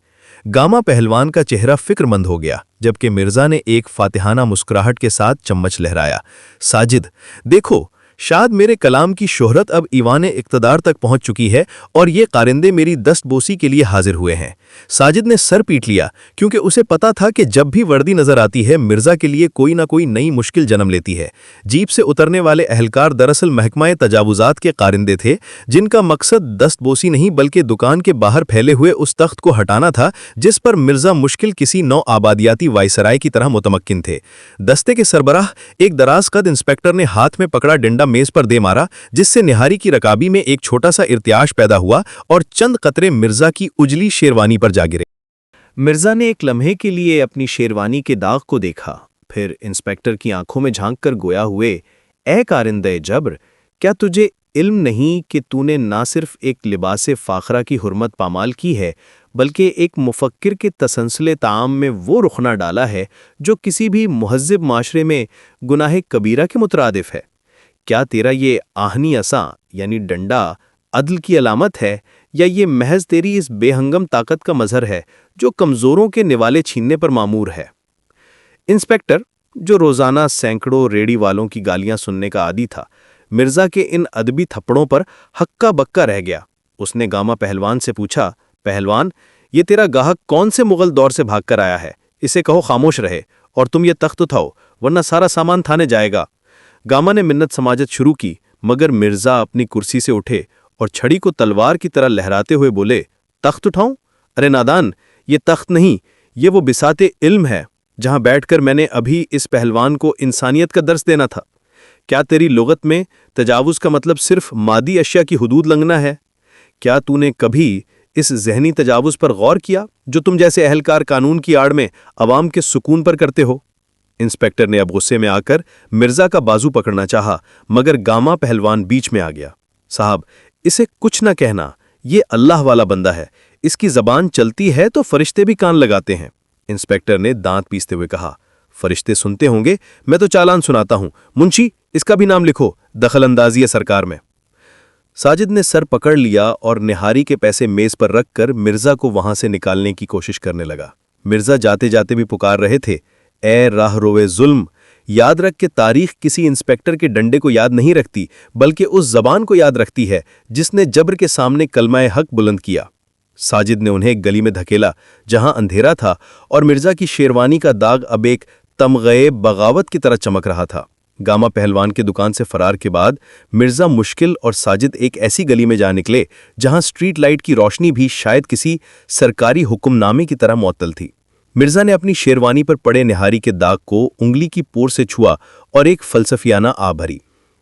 گاما پہلوان کا چہرہ فکر مند ہو گیا، جبکہ مرزا نے ایک فاتحانہ مسکراہٹ کے ساتھ چمچ لہرایا۔ ساجد، دیکھو، شاید میرے کلام کی شہرت اب ایوان اقتدار تک پہنچ چکی ہے اور یہ قارندے میری دست بوسی کے لیے حاضر ہوئے ہیں۔ ساجد نے سر پیٹ لیا، کیونکہ اسے پتا تھا کہ جب بھی وردی نظر آتی ہے مرزا کے لیے کوئی نہ کوئی نئی مشکل جنم لیتی ہے۔ جیپ سے اترنے والے اہلکار دراصل محکمہ تجاوزات کے قارندے تھے، جن کا مقصد دست بوسی نہیں بلکہ دکان کے باہر پھیلے ہوئے اس تخت کو ہٹانا تھا جس پر مرزا مشکل کسی نو آبادیاتی وائسرائے کی طرح متمکن تھے۔ دستے کے سربراہ ایک دراز قد انسپکٹر نے ہاتھ میں پکڑا ڈنڈا میز پر دے مارا، جس سے نہاری کی رکابی میں ایک چھوٹا سا ارتعاش پیدا ہوا اور چند قطرے مرزا کی اجلی شیروانی پر جا گرے۔ مرزا نے ایک لمحے کے لیے اپنی شیروانی کے داغ کو دیکھا، پھر انسپکٹر کی آنکھوں میں جھانک کر گویا ہوئے، اے کارندے جبر، کیا تجھے علم نہیں کہ تو نے نہ صرف ایک لباس فاخرہ کی حرمت پامال کی ہے بلکہ ایک مفکر کے تسلسل طعام میں وہ رخنہ ڈالا ہے جو کسی بھی مہذب معاشرے میں گناہ کبیرہ کے مترادف ہے؟ کیا تیرا یہ آہنی عصا یعنی ڈنڈا عدل کی علامت ہے، یا یہ محض تیری اس بے ہنگم طاقت کا مظہر ہے جو کمزوروں کے نوالے چھیننے پر معمور ہے؟ انسپکٹر، جو روزانہ سینکڑوں ریڑی والوں کی گالیاں سننے کا عادی تھا، مرزا کے ان ادبی تھپڑوں پر ہکا بکا رہ گیا۔ اس نے گاما پہلوان سے پوچھا، پہلوان، یہ تیرا گاہک کون سے مغل دور سے بھاگ کر آیا ہے؟ اسے کہو خاموش رہے اور تم یہ تخت اٹھاؤ ورنہ سارا سامان تھانے جائے گا۔ گاما نے منت سماجت شروع کی، مگر مرزا اپنی کرسی سے اٹھے اور چھڑی کو تلوار کی طرح لہراتے ہوئے بولے، تخت اٹھاؤں؟ ارے نادان، یہ تخت نہیں، یہ وہ بساط علم ہے جہاں بیٹھ کر میں نے ابھی اس پہلوان کو انسانیت کا درس دینا تھا۔ کیا تیری لغت میں تجاوز کا مطلب صرف مادی اشیاء کی حدود لنگھنا ہے؟ کیا تو نے کبھی اس ذہنی تجاوز پر غور کیا جو تم جیسے اہلکار قانون کی آڑ میں عوام کے سکون پر کرتے ہو؟ انسپکٹر نے اب غصے میں آ کر مرزا کا بازو پکڑنا چاہا، مگر گاما پہلوان بیچ میں آ گیا۔ صاحب، اسے کچھ نہ کہنا، یہ اللہ والا بندہ ہے، اس کی زبان چلتی ہے تو فرشتے بھی کان لگاتے ہیں۔ انسپکٹر نے دانت پیستے ہوئے کہا، فرشتے سنتے ہوں گے، میں تو چالان سناتا ہوں۔ منشی، اس کا بھی نام لکھو، دخل اندازی سرکار میں۔ ساجد نے سر پکڑ لیا اور نہاری کے پیسے میز پر رکھ کر مرزا کو وہاں سے نکالنے کی کوشش کرنے لگا۔ مرزا جاتے جاتے بھی پکار رہے تھے، اے راہ روے ظلم، یاد رکھ کہ تاریخ کسی انسپکٹر کے ڈنڈے کو یاد نہیں رکھتی بلکہ اس زبان کو یاد رکھتی ہے جس نے جبر کے سامنے کلمہ حق بلند کیا۔ ساجد نے انہیں ایک گلی میں دھکیلا جہاں اندھیرا تھا اور مرزا کی شیروانی کا داغ اب ایک تمغے بغاوت کی طرح چمک رہا تھا۔ گاما پہلوان کے دکان سے فرار کے بعد مرزا مشکل اور ساجد ایک ایسی گلی میں جا نکلے جہاں سٹریٹ لائٹ کی روشنی بھی شاید کسی سرکاری حکم نامے کی طرح معطل تھی۔ مرزا نے اپنی شیروانی پر پڑے نہاری کے داغ کو انگلی کی پور سے چھوا اور ایک فلسفیانہ آ بھری۔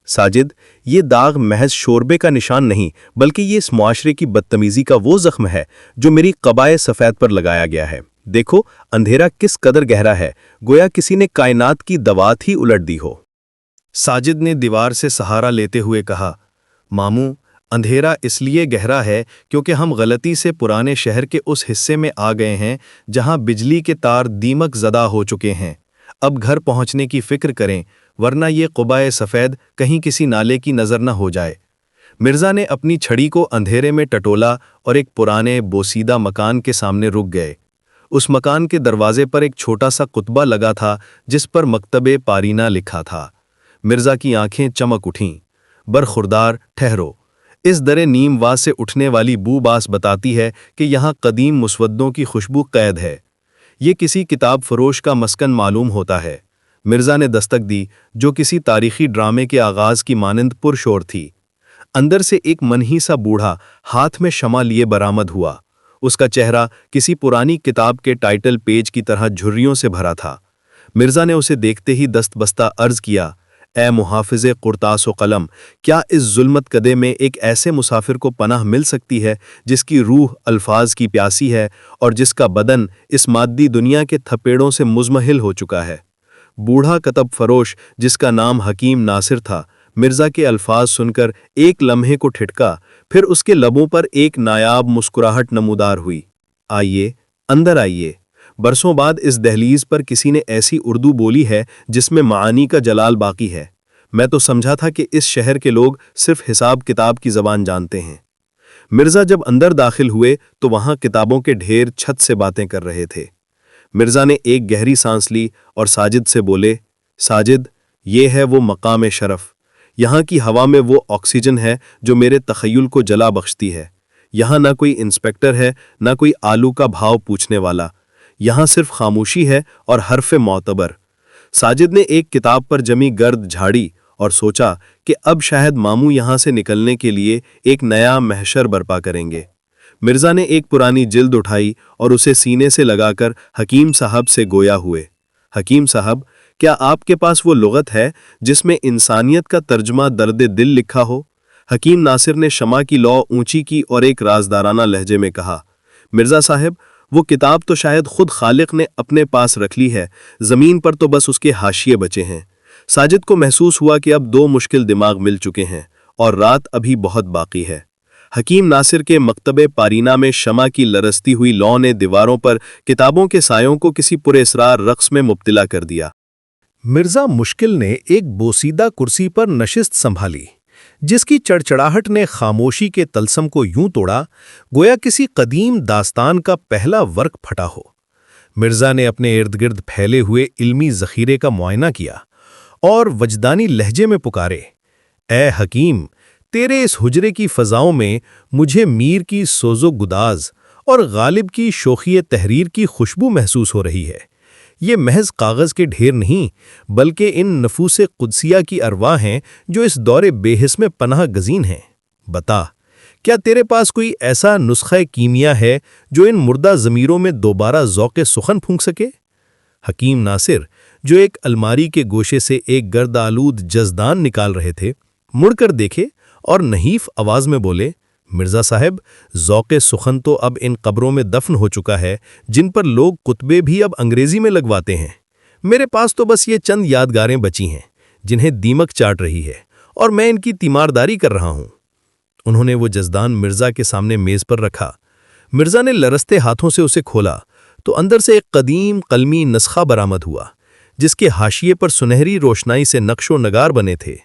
ساجد، یہ داغ محض شوربے کا نشان نہیں بلکہ یہ اس معاشرے کی بدتمیزی کا وہ زخم ہے جو میری قبائے سفید پر لگایا گیا ہے۔ دیکھو اندھیرا کس قدر گہرا ہے، گویا کسی نے کائنات کی دوات ہی الٹ دی ہو۔ ساجد نے دیوار سے سہارا لیتے ہوئے کہا، ماموں، اندھیرا اس لیے گہرا ہے کیونکہ ہم غلطی سے پرانے شہر کے اس حصے میں آ گئے ہیں جہاں بجلی کے تار دیمک زدہ ہو چکے ہیں۔ اب گھر پہنچنے کی فکر کریں ورنہ یہ قبائے سفید کہیں کسی نالے کی نظر نہ ہو جائے۔ مرزا نے اپنی چھڑی کو اندھیرے میں ٹٹولا اور ایک پرانے بوسیدہ مکان کے سامنے رک گئے۔ اس مکان کے دروازے پر ایک چھوٹا سا کتبہ لگا تھا جس پر مکتب پارینہ لکھا تھا۔ مرزا کی آنکھیں چمک اٹھیں۔ برخوردار، ٹھہرو۔ اس در نیم وا سے اٹھنے والی بو باس بتاتی ہے کہ یہاں قدیم مسودوں کی خوشبو قید ہے۔ یہ کسی کتاب فروش کا مسکن معلوم ہوتا ہے۔ مرزا نے دستک دی جو کسی تاریخی ڈرامے کے آغاز کی مانند پرشور تھی۔ اندر سے ایک منہی سا بوڑھا ہاتھ میں شمع لیے برآمد ہوا۔ اس کا چہرہ کسی پرانی کتاب کے ٹائٹل پیج کی طرح جھریوں سے بھرا تھا۔ مرزا نے اسے دیکھتے ہی دست بستہ عرض کیا، اے محافظ قرطاس و قلم، کیا اس ظلمت کدے میں ایک ایسے مسافر کو پناہ مل سکتی ہے جس کی روح الفاظ کی پیاسی ہے اور جس کا بدن اس مادی دنیا کے تھپیڑوں سے مزمحل ہو چکا ہے؟ بوڑھا کتب فروش جس کا نام حکیم ناصر تھا، مرزا کے الفاظ سن کر ایک لمحے کو ٹھٹکا، پھر اس کے لبوں پر ایک نایاب مسکراہٹ نمودار ہوئی۔ آئیے، اندر آئیے۔ برسوں بعد اس دہلیز پر کسی نے ایسی اردو بولی ہے جس میں معانی کا جلال باقی ہے۔ میں تو سمجھا تھا کہ اس شہر کے لوگ صرف حساب کتاب کی زبان جانتے ہیں۔ مرزا جب اندر داخل ہوئے تو وہاں کتابوں کے ڈھیر چھت سے باتیں کر رہے تھے۔ مرزا نے ایک گہری سانس لی اور ساجد سے بولے، ساجد، یہ ہے وہ مقام شرف۔ یہاں کی ہوا میں وہ آکسیجن ہے جو میرے تخیل کو جلا بخشتی ہے۔ یہاں نہ کوئی انسپیکٹر ہے، نہ کوئی آلو کا بھاؤ پوچھنے والا۔ یہاں صرف خاموشی ہے اور حرف معتبر۔ ساجد نے ایک کتاب پر جمی گرد جھاڑی اور سوچا کہ اب شاید ماموں یہاں سے نکلنے کے لیے ایک نیا محشر برپا کریں گے۔ مرزا نے ایک پرانی جلد اٹھائی اور اسے سینے سے لگا کر حکیم صاحب سے گویا ہوئے، حکیم صاحب، کیا آپ کے پاس وہ لغت ہے جس میں انسانیت کا ترجمہ درد دل لکھا ہو؟ حکیم ناصر نے شمع کی لو اونچی کی اور ایک رازدارانہ لہجے میں کہا، مرزا صاحب، وہ کتاب تو شاید خود خالق نے اپنے پاس رکھ لی ہے، زمین پر تو بس اس کے حاشیے بچے ہیں۔ ساجد کو محسوس ہوا کہ اب دو مشکل دماغ مل چکے ہیں اور رات ابھی بہت باقی ہے۔ حکیم ناصر کے مکتب پارینہ میں شمع کی لرزتی ہوئی لو نے دیواروں پر کتابوں کے سایوں کو کسی پراسرار رقص میں مبتلا کر دیا۔ مرزا مشکل نے ایک بوسیدہ کرسی پر نشست سنبھالی، جس کی چڑچڑاہٹ نے خاموشی کے تلسم کو یوں توڑا گویا کسی قدیم داستان کا پہلا ورق پھٹا ہو۔ مرزا نے اپنے ارد گرد پھیلے ہوئے علمی ذخیرے کا معائنہ کیا اور وجدانی لہجے میں پکارے، اے حکیم، تیرے اس حجرے کی فضاؤں میں مجھے میر کی سوز و گداز اور غالب کی شوخی تحریر کی خوشبو محسوس ہو رہی ہے۔ یہ محض کاغذ کے ڈھیر نہیں بلکہ ان نفوس قدسیہ کی ارواح ہیں جو اس دور بے حس میں پناہ گزین ہیں۔ بتا، کیا تیرے پاس کوئی ایسا نسخہ کیمیا ہے جو ان مردہ ضمیروں میں دوبارہ ذوق سخن پھونک سکے؟ حکیم ناصر، جو ایک الماری کے گوشے سے ایک گرد آلود جزدان نکال رہے تھے، مڑ کر دیکھے اور نحیف آواز میں بولے، مرزا صاحب، ذوق سخن تو اب ان قبروں میں دفن ہو چکا ہے جن پر لوگ کتبے بھی اب انگریزی میں لگواتے ہیں۔ میرے پاس تو بس یہ چند یادگاریں بچی ہیں جنہیں دیمک چاٹ رہی ہے اور میں ان کی تیمارداری کر رہا ہوں۔ انہوں نے وہ جزدان مرزا کے سامنے میز پر رکھا۔ مرزا نے لرزتے ہاتھوں سے اسے کھولا تو اندر سے ایک قدیم قلمی نسخہ برآمد ہوا جس کے حاشیے پر سنہری روشنائی سے نقش و نگار بنے تھے۔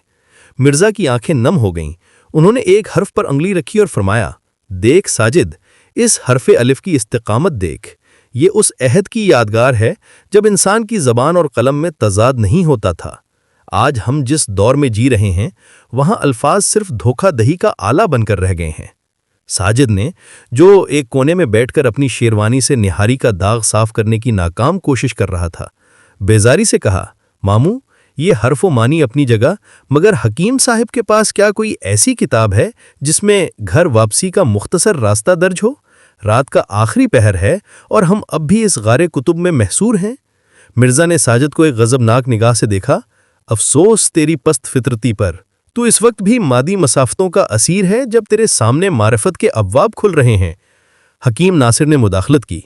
مرزا کی آنکھیں نم ہو گئیں۔ انہوں نے ایک حرف پر انگلی رکھی اور فرمایا، دیکھ ساجد، اس حرف الف کی استقامت دیکھ۔ یہ اس عہد کی یادگار ہے جب انسان کی زبان اور قلم میں تضاد نہیں ہوتا تھا۔ آج ہم جس دور میں جی رہے ہیں وہاں الفاظ صرف دھوکہ دہی کا آلہ بن کر رہ گئے ہیں۔ ساجد نے، جو ایک کونے میں بیٹھ کر اپنی شیروانی سے نہاری کا داغ صاف کرنے کی ناکام کوشش کر رہا تھا، بیزاری سے کہا، ماموں، یہ حرف و معنی اپنی جگہ، مگر حکیم صاحب کے پاس کیا کوئی ایسی کتاب ہے جس میں گھر واپسی کا مختصر راستہ درج ہو؟ رات کا آخری پہر ہے اور ہم اب بھی اس غار کتب میں محصور ہیں۔ مرزا نے ساجد کو ایک غضبناک نگاہ سے دیکھا، افسوس تیری پست فطرتی پر، تو اس وقت بھی مادی مسافتوں کا اسیر ہے جب تیرے سامنے معرفت کے ابواب کھل رہے ہیں۔ حکیم ناصر نے مداخلت کی،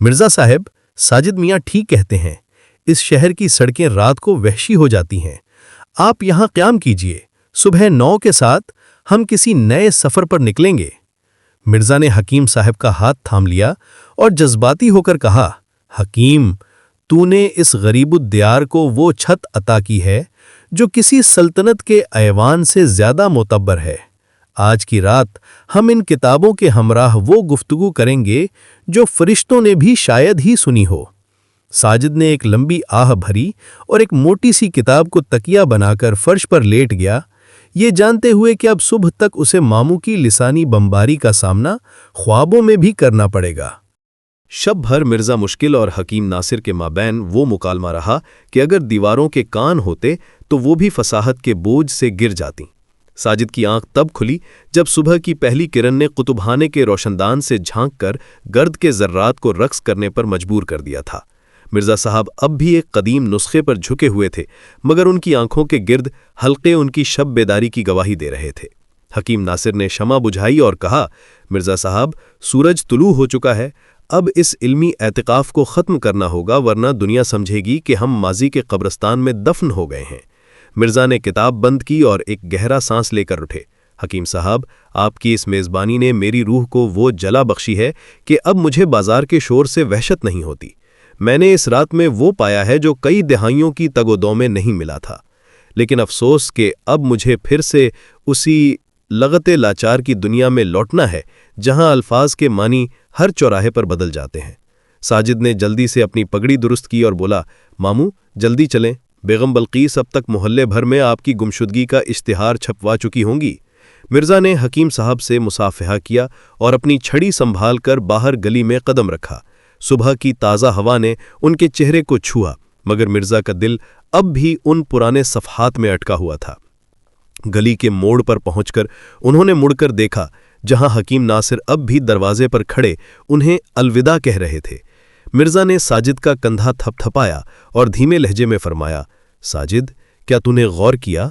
مرزا صاحب، ساجد میاں ٹھیک کہتے ہیں، اس شہر کی سڑکیں رات کو وحشی ہو جاتی ہیں۔ آپ یہاں قیام کیجئے، صبح 9 کے ساتھ ہم کسی نئے سفر پر نکلیں گے۔ مرزا نے حکیم صاحب کا ہاتھ تھام لیا اور جذباتی ہو کر کہا، حکیم، تو نے اس غریب الدیار کو وہ چھت عطا کی ہے جو کسی سلطنت کے ایوان سے زیادہ معتبر ہے۔ آج کی رات ہم ان کتابوں کے ہمراہ وہ گفتگو کریں گے جو فرشتوں نے بھی شاید ہی سنی ہو۔ ساجد نے ایک لمبی آہ بھری اور ایک موٹی سی کتاب کو تکیہ بنا کر فرش پر لیٹ گیا، یہ جانتے ہوئے کہ اب صبح تک اسے ماموں کی لسانی بمباری کا سامنا خوابوں میں بھی کرنا پڑے گا۔ شب بھر مرزا مشکل اور حکیم ناصر کے مابین وہ مکالمہ رہا کہ اگر دیواروں کے کان ہوتے تو وہ بھی فصاحت کے بوجھ سے گر جاتی۔ ساجد کی آنکھ تب کھلی جب صبح کی پہلی کرن نے قطبخانے کے روشندان سے جھانک کر گرد کے ذرات کو رقص کرنے پر مجبور کر دیا تھا۔ مرزا صاحب اب بھی ایک قدیم نسخے پر جھکے ہوئے تھے، مگر ان کی آنکھوں کے گرد حلقے ان کی شب بیداری کی گواہی دے رہے تھے۔ حکیم ناصر نے شمع بجھائی اور کہا، مرزا صاحب، سورج طلوع ہو چکا ہے، اب اس علمی اعتکاف کو ختم کرنا ہوگا، ورنہ دنیا سمجھے گی کہ ہم ماضی کے قبرستان میں دفن ہو گئے ہیں۔ مرزا نے کتاب بند کی اور ایک گہرا سانس لے کر اٹھے۔ حکیم صاحب، آپ کی اس میزبانی نے میری روح کو وہ جلا بخشی ہے کہ اب مجھے بازار کے شور سے وحشت نہیں ہوتی۔ میں نے اس رات میں وہ پایا ہے جو کئی دہائیوں کی تگ و دو میں نہیں ملا تھا، لیکن افسوس کہ اب مجھے پھر سے اسی لغت لاچار کی دنیا میں لوٹنا ہے جہاں الفاظ کے معنی ہر چوراہے پر بدل جاتے ہیں۔ ساجد نے جلدی سے اپنی پگڑی درست کی اور بولا، ماموں جلدی چلیں، بیگم بلقیس اب تک محلے بھر میں آپ کی گمشدگی کا اشتہار چھپوا چکی ہوں گی۔ مرزا نے حکیم صاحب سے مصافحہ کیا اور اپنی چھڑی سنبھال کر باہر گلی میں قدم رکھا۔ صبح کی تازہ ہوا نے ان کے چہرے کو چھوا، مگر مرزا کا دل اب بھی ان پرانے صفحات میں اٹکا ہوا تھا۔ گلی کے موڑ پر پہنچ کر انہوں نے مڑ کر دیکھا، جہاں حکیم ناصر اب بھی دروازے پر کھڑے انہیں الوداع کہہ رہے تھے۔ مرزا نے ساجد کا کندھا تھپ تھپایا اور دھیمے لہجے میں فرمایا، ساجد، کیا تو نے غور کیا؟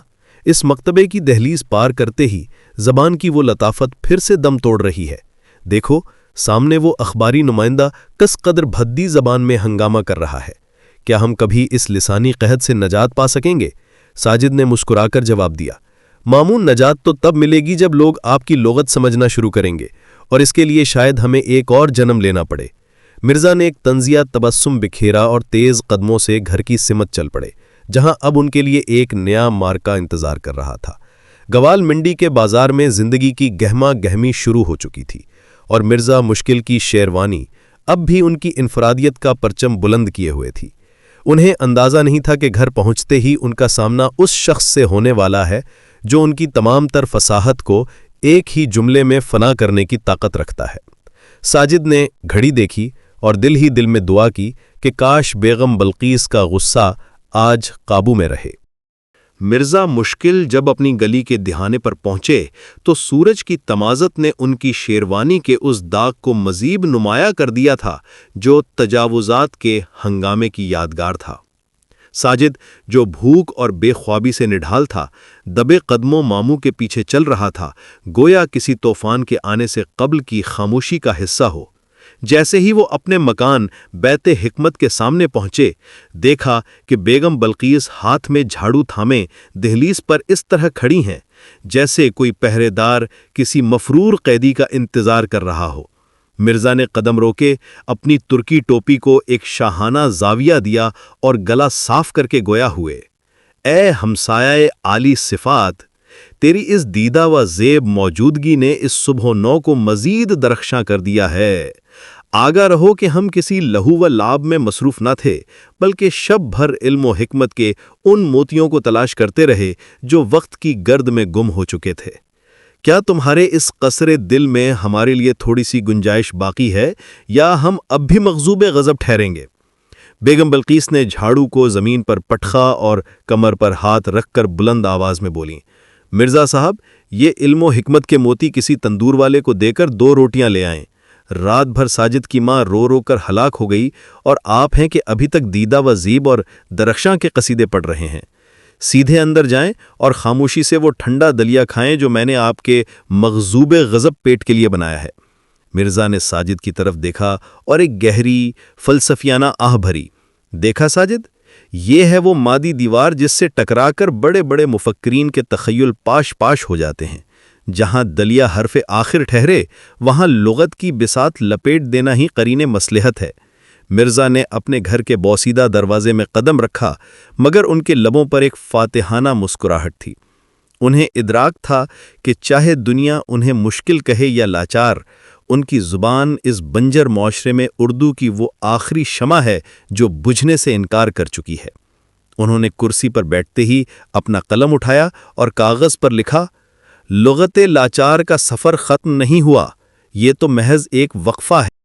اس مکتبے کی دہلیز پار کرتے ہی زبان کی وہ لطافت پھر سے دم توڑ رہی ہے۔ دیکھو، سامنے وہ اخباری نمائندہ کس قدر بھدی زبان میں ہنگامہ کر رہا ہے۔ کیا ہم کبھی اس لسانی قحط سے نجات پا سکیں گے؟ ساجد نے مسکرا کر جواب دیا، مامون، نجات تو تب ملے گی جب لوگ آپ کی لغت سمجھنا شروع کریں گے، اور اس کے لیے شاید ہمیں ایک اور جنم لینا پڑے۔ مرزا نے ایک طنزیہ تبسم بکھیرا اور تیز قدموں سے گھر کی سمت چل پڑے، جہاں اب ان کے لیے ایک نیا مارکا انتظار کر رہا تھا۔ گوال منڈی کے بازار میں زندگی کی گہما گہمی شروع ہو چکی تھی، اور مرزا مشکل کی شیروانی اب بھی ان کی انفرادیت کا پرچم بلند کیے ہوئے تھی۔ انہیں اندازہ نہیں تھا کہ گھر پہنچتے ہی ان کا سامنا اس شخص سے ہونے والا ہے جو ان کی تمام تر فصاحت کو ایک ہی جملے میں فنا کرنے کی طاقت رکھتا ہے۔ ساجد نے گھڑی دیکھی اور دل ہی دل میں دعا کی کہ کاش بیگم بلقیس کا غصہ آج قابو میں رہے۔ مرزا مشکل جب اپنی گلی کے دہانے پر پہنچے تو سورج کی تمازت نے ان کی شیروانی کے اس داغ کو مزید نمایاں کر دیا تھا جو تجاوزات کے ہنگامے کی یادگار تھا۔ ساجد، جو بھوک اور بے خوابی سے نڈھال تھا، دبے قدموں ماموں کے پیچھے چل رہا تھا، گویا کسی طوفان کے آنے سے قبل کی خاموشی کا حصہ ہو۔ جیسے ہی وہ اپنے مکان بیت حکمت کے سامنے پہنچے، دیکھا کہ بیگم بلقیس ہاتھ میں جھاڑو تھامے دہلیز پر اس طرح کھڑی ہیں جیسے کوئی پہرے دار کسی مفرور قیدی کا انتظار کر رہا ہو۔ مرزا نے قدم روکے، اپنی ترکی ٹوپی کو ایک شاہانہ زاویہ دیا اور گلا صاف کر کے گویا ہوئے، اے ہمسایہ عالی صفات، تیری اس دیدہ و زیب موجودگی نے اس صبح و نو کو مزید درخشاں کر دیا ہے۔ آگاہ رہو کہ ہم کسی لہو و لعب میں مصروف نہ تھے، بلکہ شب بھر علم و حکمت کے ان موتیوں کو تلاش کرتے رہے جو وقت کی گرد میں گم ہو چکے تھے۔ کیا تمہارے اس قصر دل میں ہمارے لیے تھوڑی سی گنجائش باقی ہے، یا ہم اب بھی مغضوب غضب ٹھہریں گے؟ بیگم بلقیس نے جھاڑو کو زمین پر پٹخا اور کمر پر ہاتھ رکھ کر بلند آواز میں بولیں، مرزا صاحب، یہ علم و حکمت کے موتی کسی تندور والے کو دے کر 2 روٹیاں لے آئیں۔ رات بھر ساجد کی ماں رو رو کر ہلاک ہو گئی، اور آپ ہیں کہ ابھی تک دیدہ و زیب اور درخشاں کے قصیدے پڑھ رہے ہیں۔ سیدھے اندر جائیں اور خاموشی سے وہ ٹھنڈا دلیا کھائیں جو میں نے آپ کے مغضوب غضب پیٹ کے لیے بنایا ہے۔ مرزا نے ساجد کی طرف دیکھا اور ایک گہری فلسفیانہ آہ بھری۔ دیکھا ساجد، یہ ہے وہ مادی دیوار جس سے ٹکرا کر بڑے بڑے مفکرین کے تخیل پاش پاش ہو جاتے ہیں۔ جہاں دلیا حرف آخر ٹھہرے وہاں لغت کی بساط لپیٹ دینا ہی قرین مصلحت ہے۔ مرزا نے اپنے گھر کے بوسیدہ دروازے میں قدم رکھا، مگر ان کے لبوں پر ایک فاتحانہ مسکراہٹ تھی۔ انہیں ادراک تھا کہ چاہے دنیا انہیں مشکل کہے یا لاچار، ان کی زبان اس بنجر معاشرے میں اردو کی وہ آخری شمع ہے جو بجھنے سے انکار کر چکی ہے۔ انہوں نے کرسی پر بیٹھتے ہی اپنا قلم اٹھایا اور کاغذ پر لکھا، لغت لاچار کا سفر ختم نہیں ہوا، یہ تو محض ایک وقفہ ہے۔